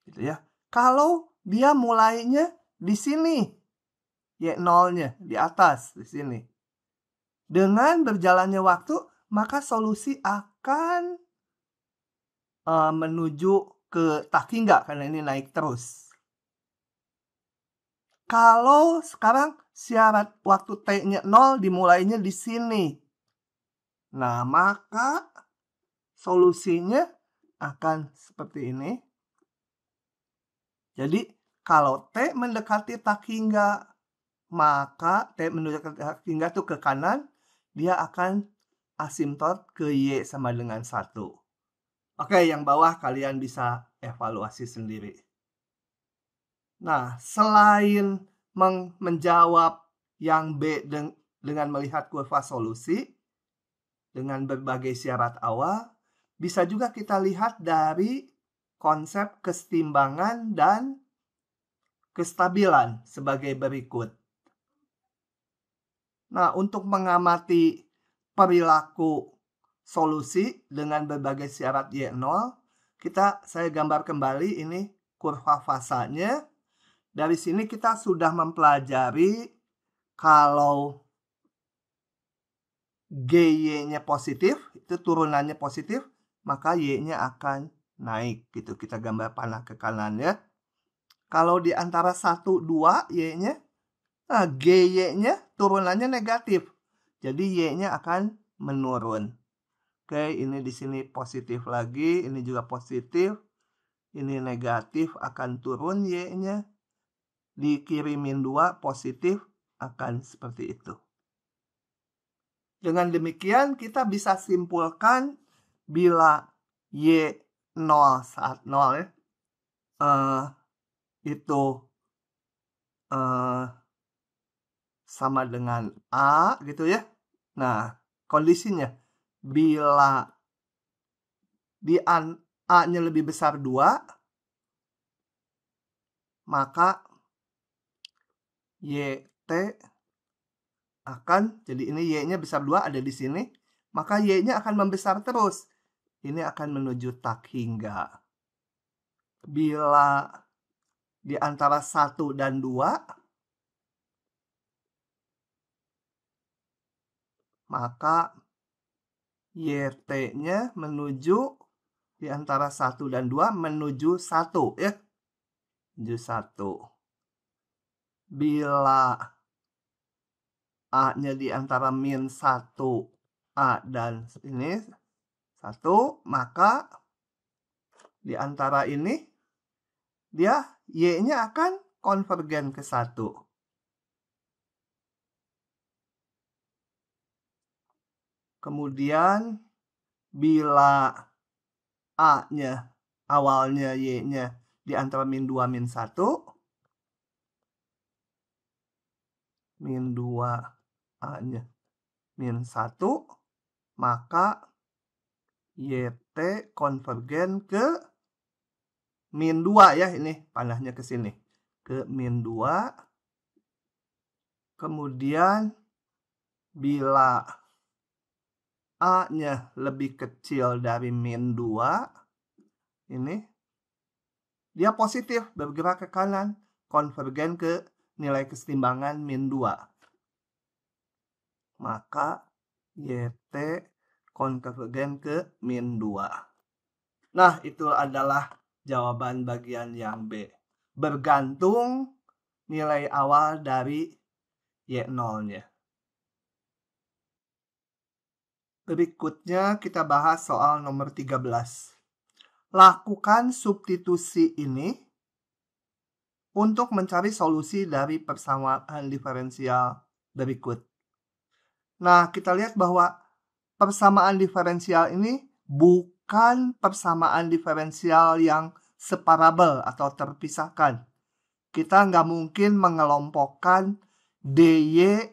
Gitu ya. Kalau dia mulainya di sini, Y0-nya di atas, di sini. Dengan berjalannya waktu, maka solusi akan menuju ke tak hingga, karena ini naik terus. Kalau sekarang syarat waktu T-nya 0 dimulainya di sini. Nah, maka solusinya akan seperti ini. Jadi, kalau T mendekati tak hingga, maka T mendekati tak hingga itu ke kanan, dia akan asimtot ke Y sama dengan 1. Oke, yang bawah kalian bisa evaluasi sendiri. Nah, selain menjawab yang B dengan melihat kurva solusi, dengan berbagai syarat awal, bisa juga kita lihat dari konsep kesetimbangan dan kestabilan sebagai berikut. Nah, untuk mengamati perilaku solusi dengan berbagai syarat Y0, saya gambar kembali ini kurva fasanya. Dari sini kita sudah mempelajari kalau GY-nya positif, itu turunannya positif, maka Y-nya akan naik. Gitu, kita gambar panah ke kanan ya. Kalau di antara 1, 2 Y-nya, nah GY-nya turunannya negatif. Jadi Y-nya akan menurun. Oke, ini di sini positif lagi, ini juga positif. Ini negatif akan turun Y-nya. Dikirimin 2 positif akan seperti itu. Dengan demikian kita bisa simpulkan bila Y0 saat 0 ya, itu sama dengan A gitu ya. Nah, kondisinya bila di A-nya lebih besar 2, maka YT jadi ini Y-nya besar 2 ada di sini, maka Y-nya akan membesar terus. Ini akan menuju tak hingga. Bila di antara 1 dan 2, maka YT-nya menuju di antara 1 dan 2 menuju 1 ya. Menuju 1. Bila A-nya di antara min 1 A dan ini 1, maka di antara ini dia Y-nya akan konvergen ke 1. Kemudian bila A-nya awalnya Y-nya di antara min 2 min 1, min 2 A-nya min 1, maka YT konvergen ke min 2 ya, ini panahnya ke sini. Ke min 2. Kemudian bila A-nya lebih kecil dari min 2, ini dia positif bergerak ke kanan, konvergen ke nilai kesetimbangan min 2. Maka YT konvergen ke min 2. Nah, itu adalah jawaban bagian yang B. Bergantung nilai awal dari Y0-nya. Berikutnya kita bahas soal nomor 13. Lakukan substitusi ini untuk mencari solusi dari persamaan diferensial berikut. Nah, kita lihat bahwa persamaan diferensial ini bukan persamaan diferensial yang separabel atau terpisahkan. Kita nggak mungkin mengelompokkan dy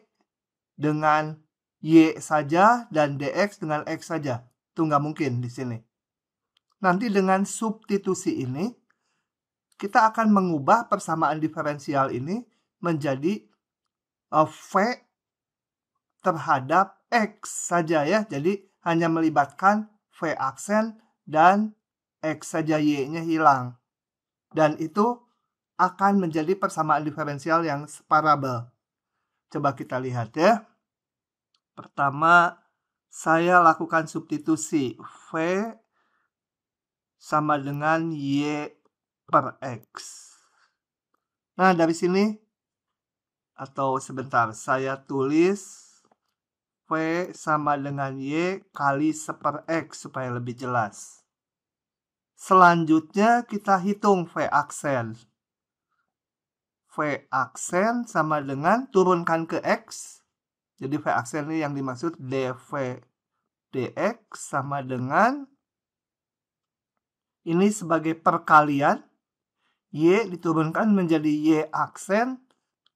dengan y saja dan dx dengan x saja. Itu nggak mungkin di sini. Nanti dengan substitusi ini, kita akan mengubah persamaan diferensial ini menjadi v terhadap x saja ya. Jadi hanya melibatkan v aksen dan x saja, y-nya hilang. Dan itu akan menjadi persamaan diferensial yang separabel. Coba kita lihat ya. Pertama, saya lakukan substitusi v sama dengan y per x. Nah, dari sini, atau sebentar, saya tulis v sama dengan y kali 1/x supaya lebih jelas. Selanjutnya kita hitung v aksen. V aksen sama dengan turunkan ke x. Jadi v aksen ini yang dimaksud dv dx sama dengan ini sebagai perkalian. Y diturunkan menjadi y aksen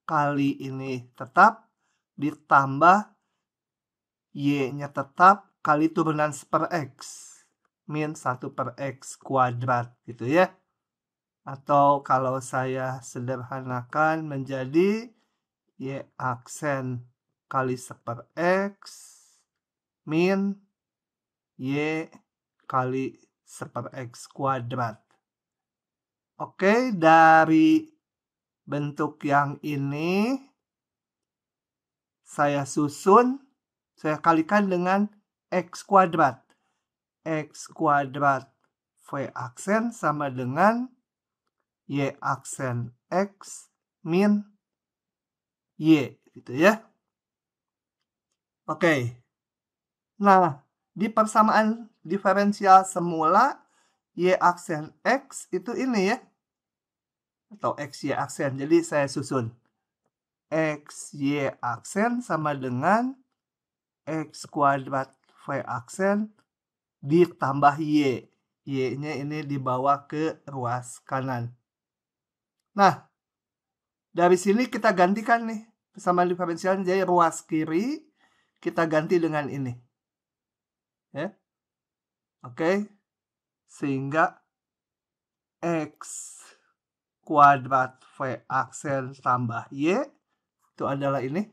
kali ini tetap ditambah y-nya tetap kali turunan 1/x min 1/x kuadrat gitu ya. Atau kalau saya sederhanakan menjadi y aksen kali 1/x min y kali 1/x kuadrat. Oke, dari bentuk yang ini saya susun, saya kalikan dengan x kuadrat. X kuadrat v aksen sama dengan y aksen x min y gitu ya. Oke. Nah, di persamaan diferensial semula y aksen x itu ini ya. Atau x y aksen. Jadi saya susun. X y aksen sama dengan x kuadrat v aksen ditambah y. Y-nya ini dibawa ke ruas kanan. Nah, dari sini kita gantikan nih. Persamaan diferensialnya jadi ruas kiri kita ganti dengan ini. Ya. Oke. Sehingga x kuadrat v aksen tambah y itu adalah ini.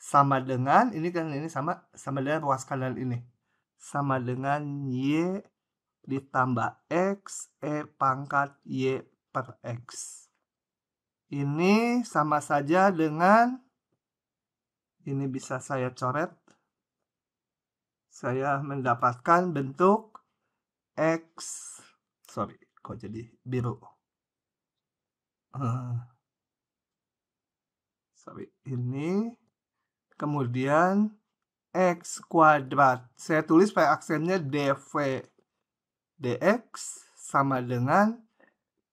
sama dengan, ini kan ini sama dengan ruas kanan ini. Sama dengan Y ditambah X, E pangkat Y per X. Ini sama saja dengan, ini bisa saya coret. Saya mendapatkan bentuk X, sorry, kok jadi biru. Sorry, ini. Kemudian X kuadrat. Saya tulis pakai aksennya dv dx sama dengan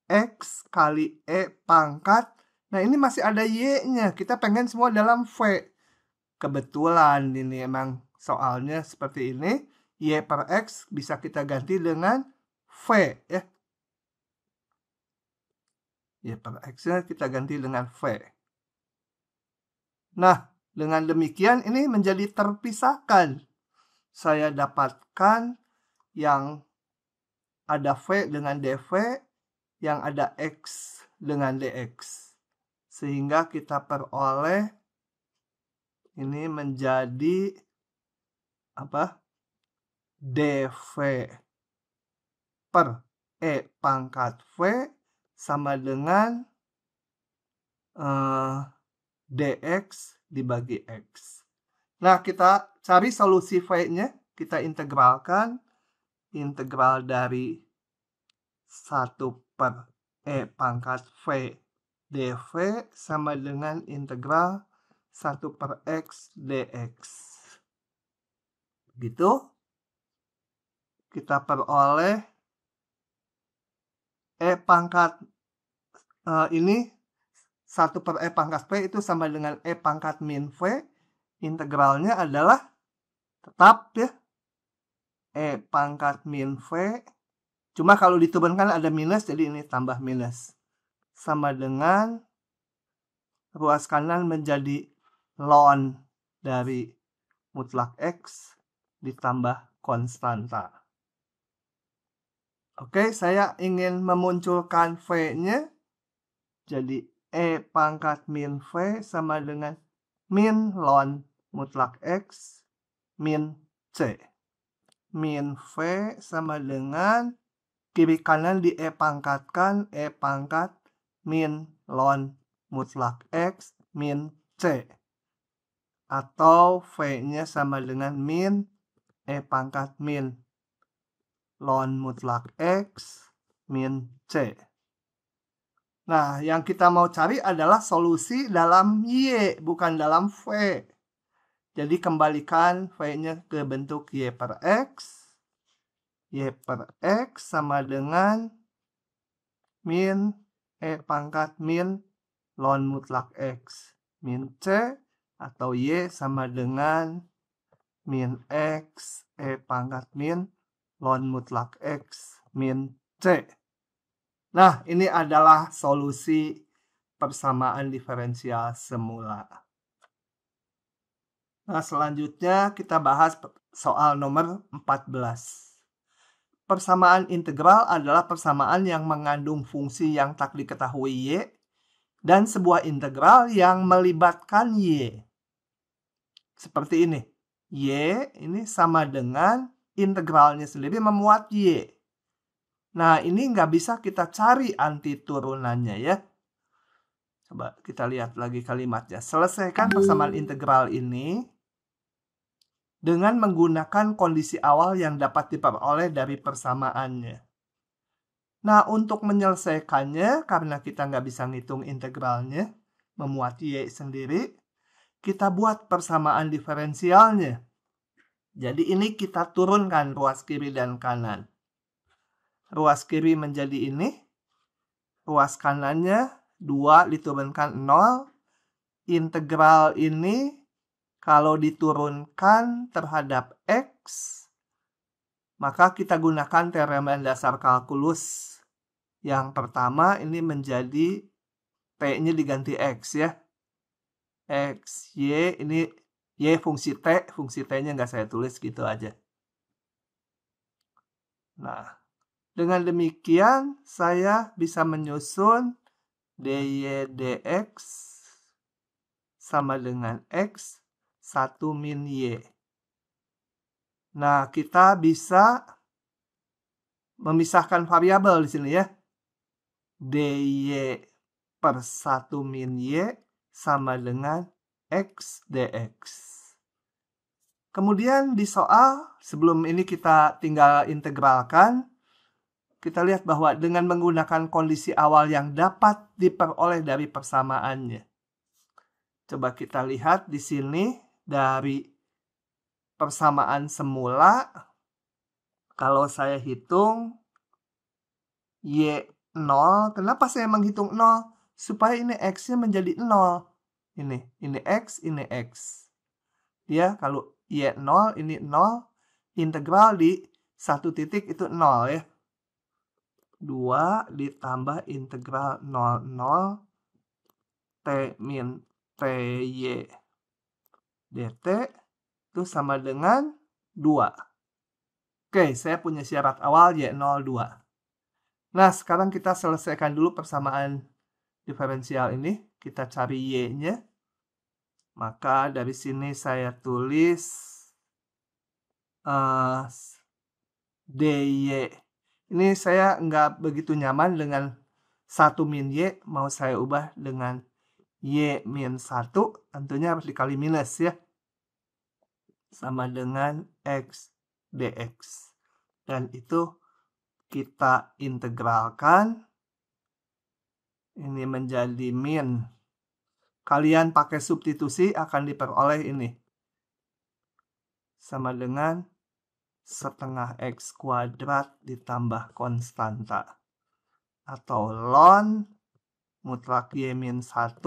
X kali E pangkat. Nah, ini masih ada Y-nya. Kita pengen semua dalam V. Kebetulan ini emang soalnya seperti ini. Y per X bisa kita ganti dengan V. Ya. Y per X-nya kita ganti dengan V. Nah, dengan demikian ini menjadi terpisahkan. Saya dapatkan yang ada V dengan dv, yang ada X dengan dx. Sehingga kita peroleh ini menjadi apa? dv per E pangkat V sama dengan dx dibagi X. Nah, kita cari solusi V-nya. Kita integralkan. Integral dari 1 per E pangkat V dv sama dengan integral 1 per X dx. Gitu. Kita peroleh E pangkat ini 1 per E pangkat V itu sama dengan E pangkat min V. Integralnya adalah tetap ya E pangkat min V. Cuma kalau diturunkan ada minus, jadi ini tambah minus. Sama dengan ruas kanan menjadi ln dari mutlak X ditambah konstanta. Oke, saya ingin memunculkan V-nya. Jadi E pangkat min V sama dengan min ln mutlak X min C. Min V sama dengan kiri kanan di E pangkatkan E pangkat min ln mutlak X min C. Atau V-nya sama dengan min E pangkat min ln mutlak X min C. Nah, yang kita mau cari adalah solusi dalam Y, bukan dalam V. Jadi kembalikan V-nya ke bentuk Y per X. Y per X sama dengan min E pangkat min ln mutlak X min C. Atau Y sama dengan min X E pangkat min ln mutlak X min C. Nah, ini adalah solusi persamaan diferensial semula. Nah, selanjutnya kita bahas soal nomor 14. Persamaan integral adalah persamaan yang mengandung fungsi yang tak diketahui Y dan sebuah integral yang melibatkan Y. Seperti ini. Y ini sama dengan integralnya sendiri memuat Y. Nah, ini nggak bisa kita cari antiturunannya ya. Coba kita lihat lagi kalimatnya. Selesaikan persamaan integral ini dengan menggunakan kondisi awal yang dapat diperoleh dari persamaannya. Nah, untuk menyelesaikannya, karena kita nggak bisa ngitung integralnya, memuat Y sendiri, kita buat persamaan diferensialnya. Jadi ini kita turunkan ruas kiri dan kanan. Ruas kiri menjadi ini. Ruas kanannya 2 diturunkan 0. Integral ini kalau diturunkan terhadap X, maka kita gunakan teorema dasar kalkulus. Yang pertama ini menjadi T-nya diganti X ya. X, Y, ini Y fungsi T-nya nggak saya tulis gitu aja. Nah, dengan demikian saya bisa menyusun dy dx sama dengan X 1 min Y. Nah, kita bisa memisahkan variabel di sini ya. dy per 1 min Y sama dengan X dx. Kemudian di soal, sebelum ini kita tinggal integralkan, kita lihat bahwa dengan menggunakan kondisi awal yang dapat diperoleh dari persamaannya. Coba kita lihat di sini dari persamaan semula, kalau saya hitung Y0, kenapa saya menghitung 0? Supaya ini X-nya menjadi 0. Ini X, ini X. Ya, kalau Y0, ini 0, integral di satu titik itu 0 ya. 2 ditambah integral 00 T min TY dt itu sama dengan 2. Oke, saya punya syarat awal Y02. Nah, sekarang kita selesaikan dulu persamaan diferensial ini. Kita cari Y-nya. Maka dari sini saya tulis dy. Ini saya nggak begitu nyaman dengan 1 min Y, mau saya ubah dengan Y min 1, tentunya harus dikali minus ya. Sama dengan X dx. Dan itu kita integralkan. Ini menjadi min. Kalian pakai substitusi akan diperoleh ini. Sama dengan setengah X kuadrat ditambah konstanta. Atau ln mutlak Y min 1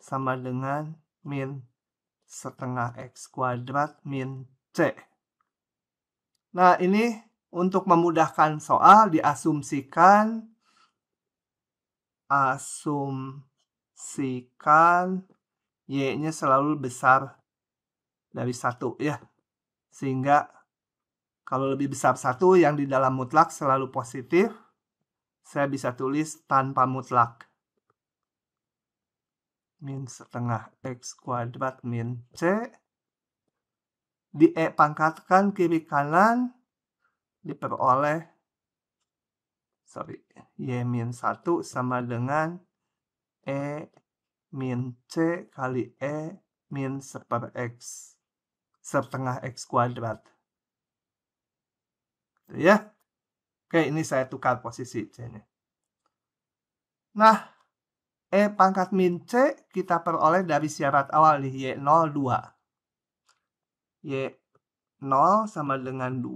sama dengan min setengah X kuadrat min C. Nah, ini untuk memudahkan soal diasumsikan Y-nya selalu besar dari 1 ya. Sehingga kalau lebih besar 1 yang di dalam mutlak selalu positif, saya bisa tulis tanpa mutlak. Min setengah X kuadrat min C. Di E pangkatkan kiri kanan, diperoleh Y min 1 sama dengan E min C kali E min setengah X kuadrat. Ya. Oke, ini saya tukar posisi C-nya. Nah, E pangkat min C kita peroleh dari syarat awal nih, Y02. Y0 sama dengan 2,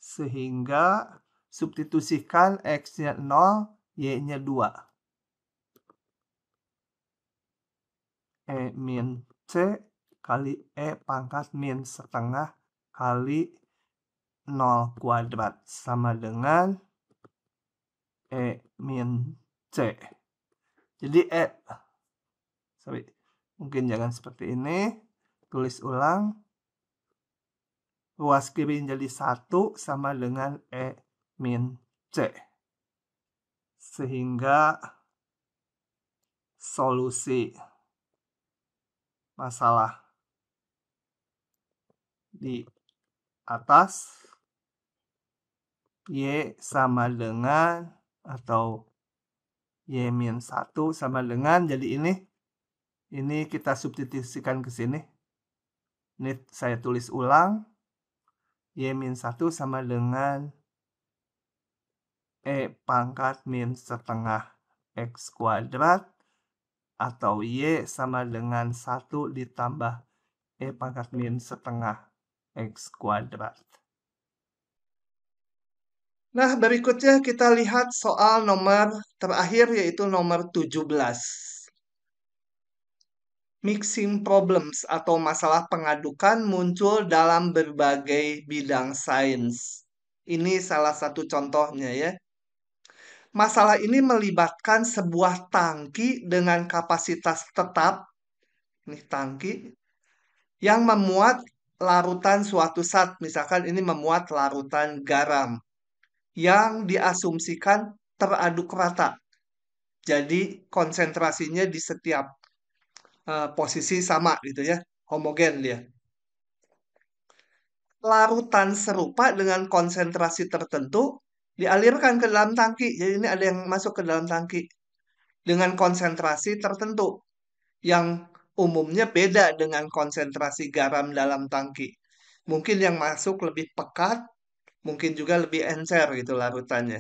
sehingga substitusikan X-nya 0, Y-nya 2. E min C kali E pangkat min setengah kali 0 kuadrat sama dengan E min C. Jadi mungkin jangan seperti ini. Tulis ulang. Ruas kiri jadi 1 sama dengan E min C. Sehingga solusi masalah di atas Y sama dengan atau Y min 1 sama dengan, jadi ini kita substitusikan ke sini. Ini saya tulis ulang. Y min 1 sama dengan E pangkat min setengah X kuadrat atau Y sama dengan 1 ditambah E pangkat min setengah X kuadrat. Nah, berikutnya kita lihat soal nomor terakhir, yaitu nomor 17. Mixing problems atau masalah pengadukan muncul dalam berbagai bidang sains. Ini salah satu contohnya ya. Masalah ini melibatkan sebuah tangki dengan kapasitas tetap, ini tangki, yang memuat larutan suatu zat, misalkan ini memuat larutan garam, yang diasumsikan teraduk rata. Jadi konsentrasinya di setiap posisi sama gitu ya. homogen dia. Larutan serupa dengan konsentrasi tertentu dialirkan ke dalam tangki. Jadi ini ada yang masuk ke dalam tangki dengan konsentrasi tertentu yang umumnya beda dengan konsentrasi garam dalam tangki. Mungkin yang masuk lebih pekat, mungkin juga lebih encer gitu larutannya.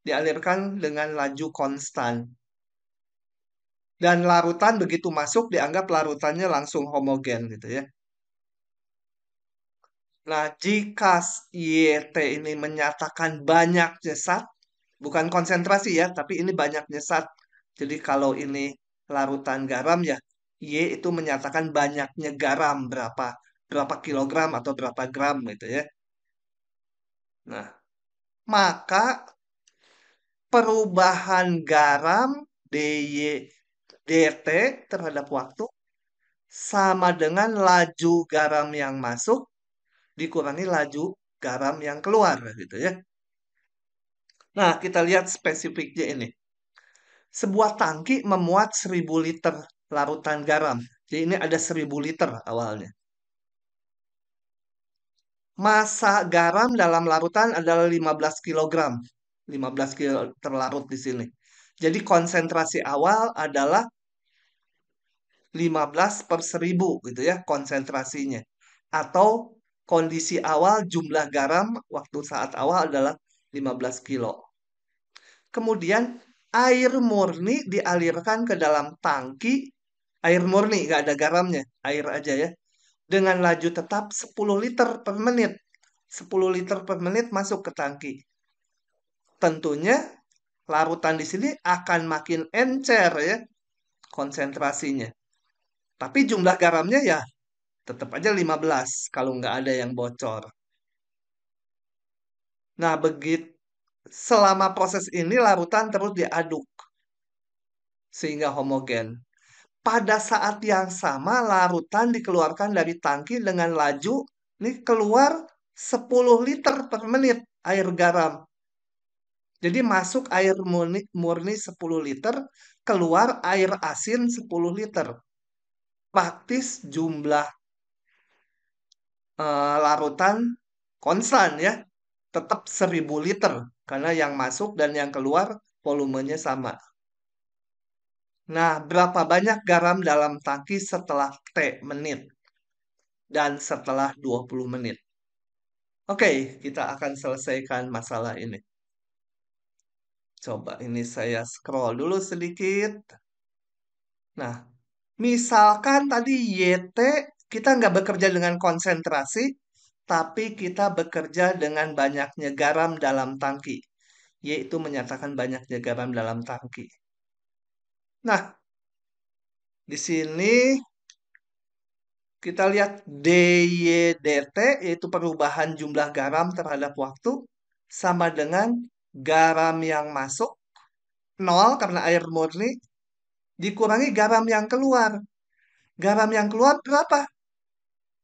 Dialirkan dengan laju konstan. Dan larutan begitu masuk dianggap larutannya langsung homogen gitu ya. Nah, jika YT ini menyatakan banyaknya zat, bukan konsentrasi ya, tapi ini banyaknya zat. Jadi kalau ini larutan garam ya, Y itu menyatakan banyaknya garam berapa kilogram atau berapa gram gitu ya. Nah, maka perubahan garam DY DT terhadap waktu sama dengan laju garam yang masuk dikurangi laju garam yang keluar gitu ya. Nah, kita lihat spesifiknya ini. Sebuah tangki memuat 1000 liter larutan garam. Jadi ini ada 1000 liter awalnya. Massa garam dalam larutan adalah 15 kilogram. 15 kilo terlarut di sini. Jadi konsentrasi awal adalah 15 per 1000 gitu ya konsentrasinya. Atau kondisi awal jumlah garam waktu saat awal adalah 15 kilo. Kemudian air murni dialirkan ke dalam tangki. Air murni, nggak ada garamnya. Air aja ya. Dengan laju tetap 10 liter per menit. 10 liter per menit masuk ke tangki. Tentunya larutan di sini akan makin encer ya konsentrasinya. Tapi jumlah garamnya ya tetap aja 15 kalau nggak ada yang bocor. Nah, begitu selama proses ini larutan terus diaduk sehingga homogen. Pada saat yang sama larutan dikeluarkan dari tangki dengan laju ini keluar 10 liter per menit air garam. Jadi masuk air murni 10 liter, keluar air asin 10 liter. Praktis jumlah larutan konstan ya. Tetap 1000 liter karena yang masuk dan yang keluar volumenya sama. Nah, berapa banyak garam dalam tangki setelah T menit dan setelah 20 menit? Oke, kita akan selesaikan masalah ini. Coba ini saya scroll dulu sedikit. Nah, misalkan tadi YT kita nggak bekerja dengan konsentrasi, tapi kita bekerja dengan banyaknya garam dalam tangki. Yaitu menyatakan banyaknya garam dalam tangki. Nah, di sini kita lihat DYDT yaitu perubahan jumlah garam terhadap waktu sama dengan garam yang masuk 0 karena air murni dikurangi garam yang keluar. Garam yang keluar berapa?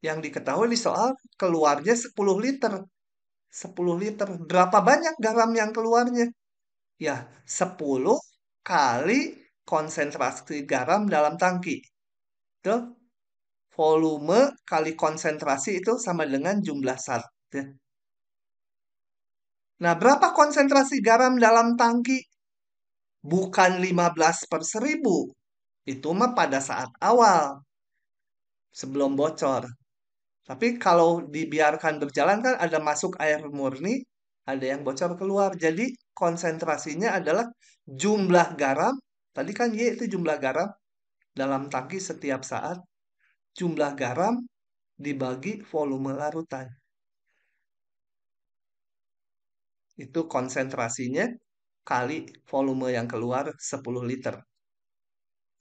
Yang diketahui di soal keluarnya 10 liter. 10 liter. Berapa banyak garam yang keluarnya? Ya, 10 kali konsentrasi garam dalam tangki. Tuh, volume kali konsentrasi itu sama dengan jumlah zat. Ya. Nah, berapa konsentrasi garam dalam tangki? Bukan 15 per 1000. Itu mah pada saat awal, sebelum bocor. Tapi kalau dibiarkan berjalan kan ada masuk air murni, ada yang bocor keluar. Jadi konsentrasinya adalah jumlah garam. Tadi kan Y itu jumlah garam dalam tangki setiap saat. Jumlah garam dibagi volume larutan. Itu konsentrasinya kali volume yang keluar 10 liter.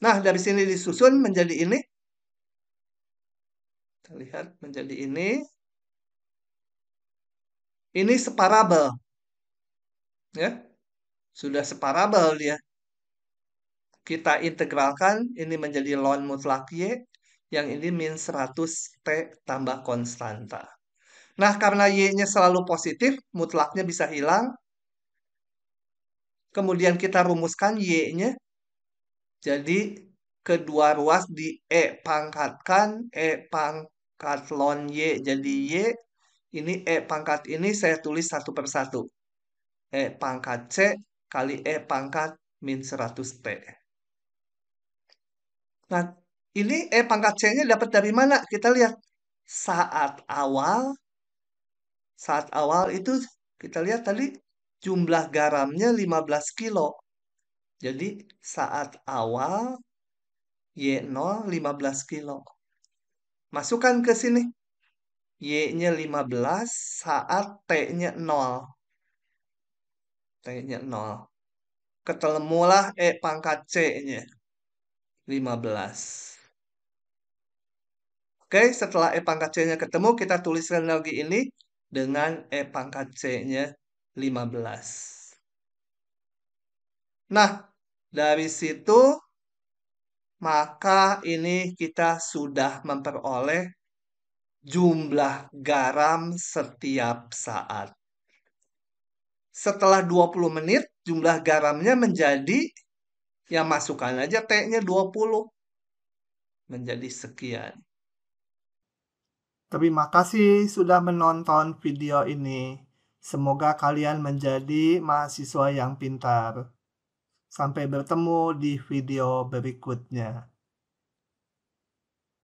Nah, dari sini disusun menjadi ini. Kita lihat menjadi ini. Ini separabel. Ya, sudah separabel dia. Kita integralkan ini menjadi ln mutlak Y. Yang ini min 100 T tambah konstanta. Nah, karena Y-nya selalu positif, mutlaknya bisa hilang. Kemudian kita rumuskan Y-nya. Jadi kedua ruas di E pangkatkan, E pangkat ln Y jadi Y. Ini E pangkat ini saya tulis satu persatu. E pangkat C kali E pangkat min 100T. Nah, ini E pangkat C-nya dapat dari mana? Kita lihat. Saat awal itu kita lihat tadi jumlah garamnya 15 kilo. Jadi saat awal Y0 15 kilo. Masukkan ke sini. Y-nya 15 saat T-nya 0. T-nya 0. Ketemulah E pangkat C-nya 15. Oke, setelah E pangkat C-nya ketemu, kita tuliskan lagi ini dengan E pangkat C-nya 15. Nah, dari situ, maka ini kita sudah memperoleh jumlah garam setiap saat. Setelah 20 menit, jumlah garamnya menjadi, ya masukkan aja T-nya 20. Menjadi sekian. Terima kasih sudah menonton video ini. Semoga kalian menjadi mahasiswa yang pintar. Sampai bertemu di video berikutnya.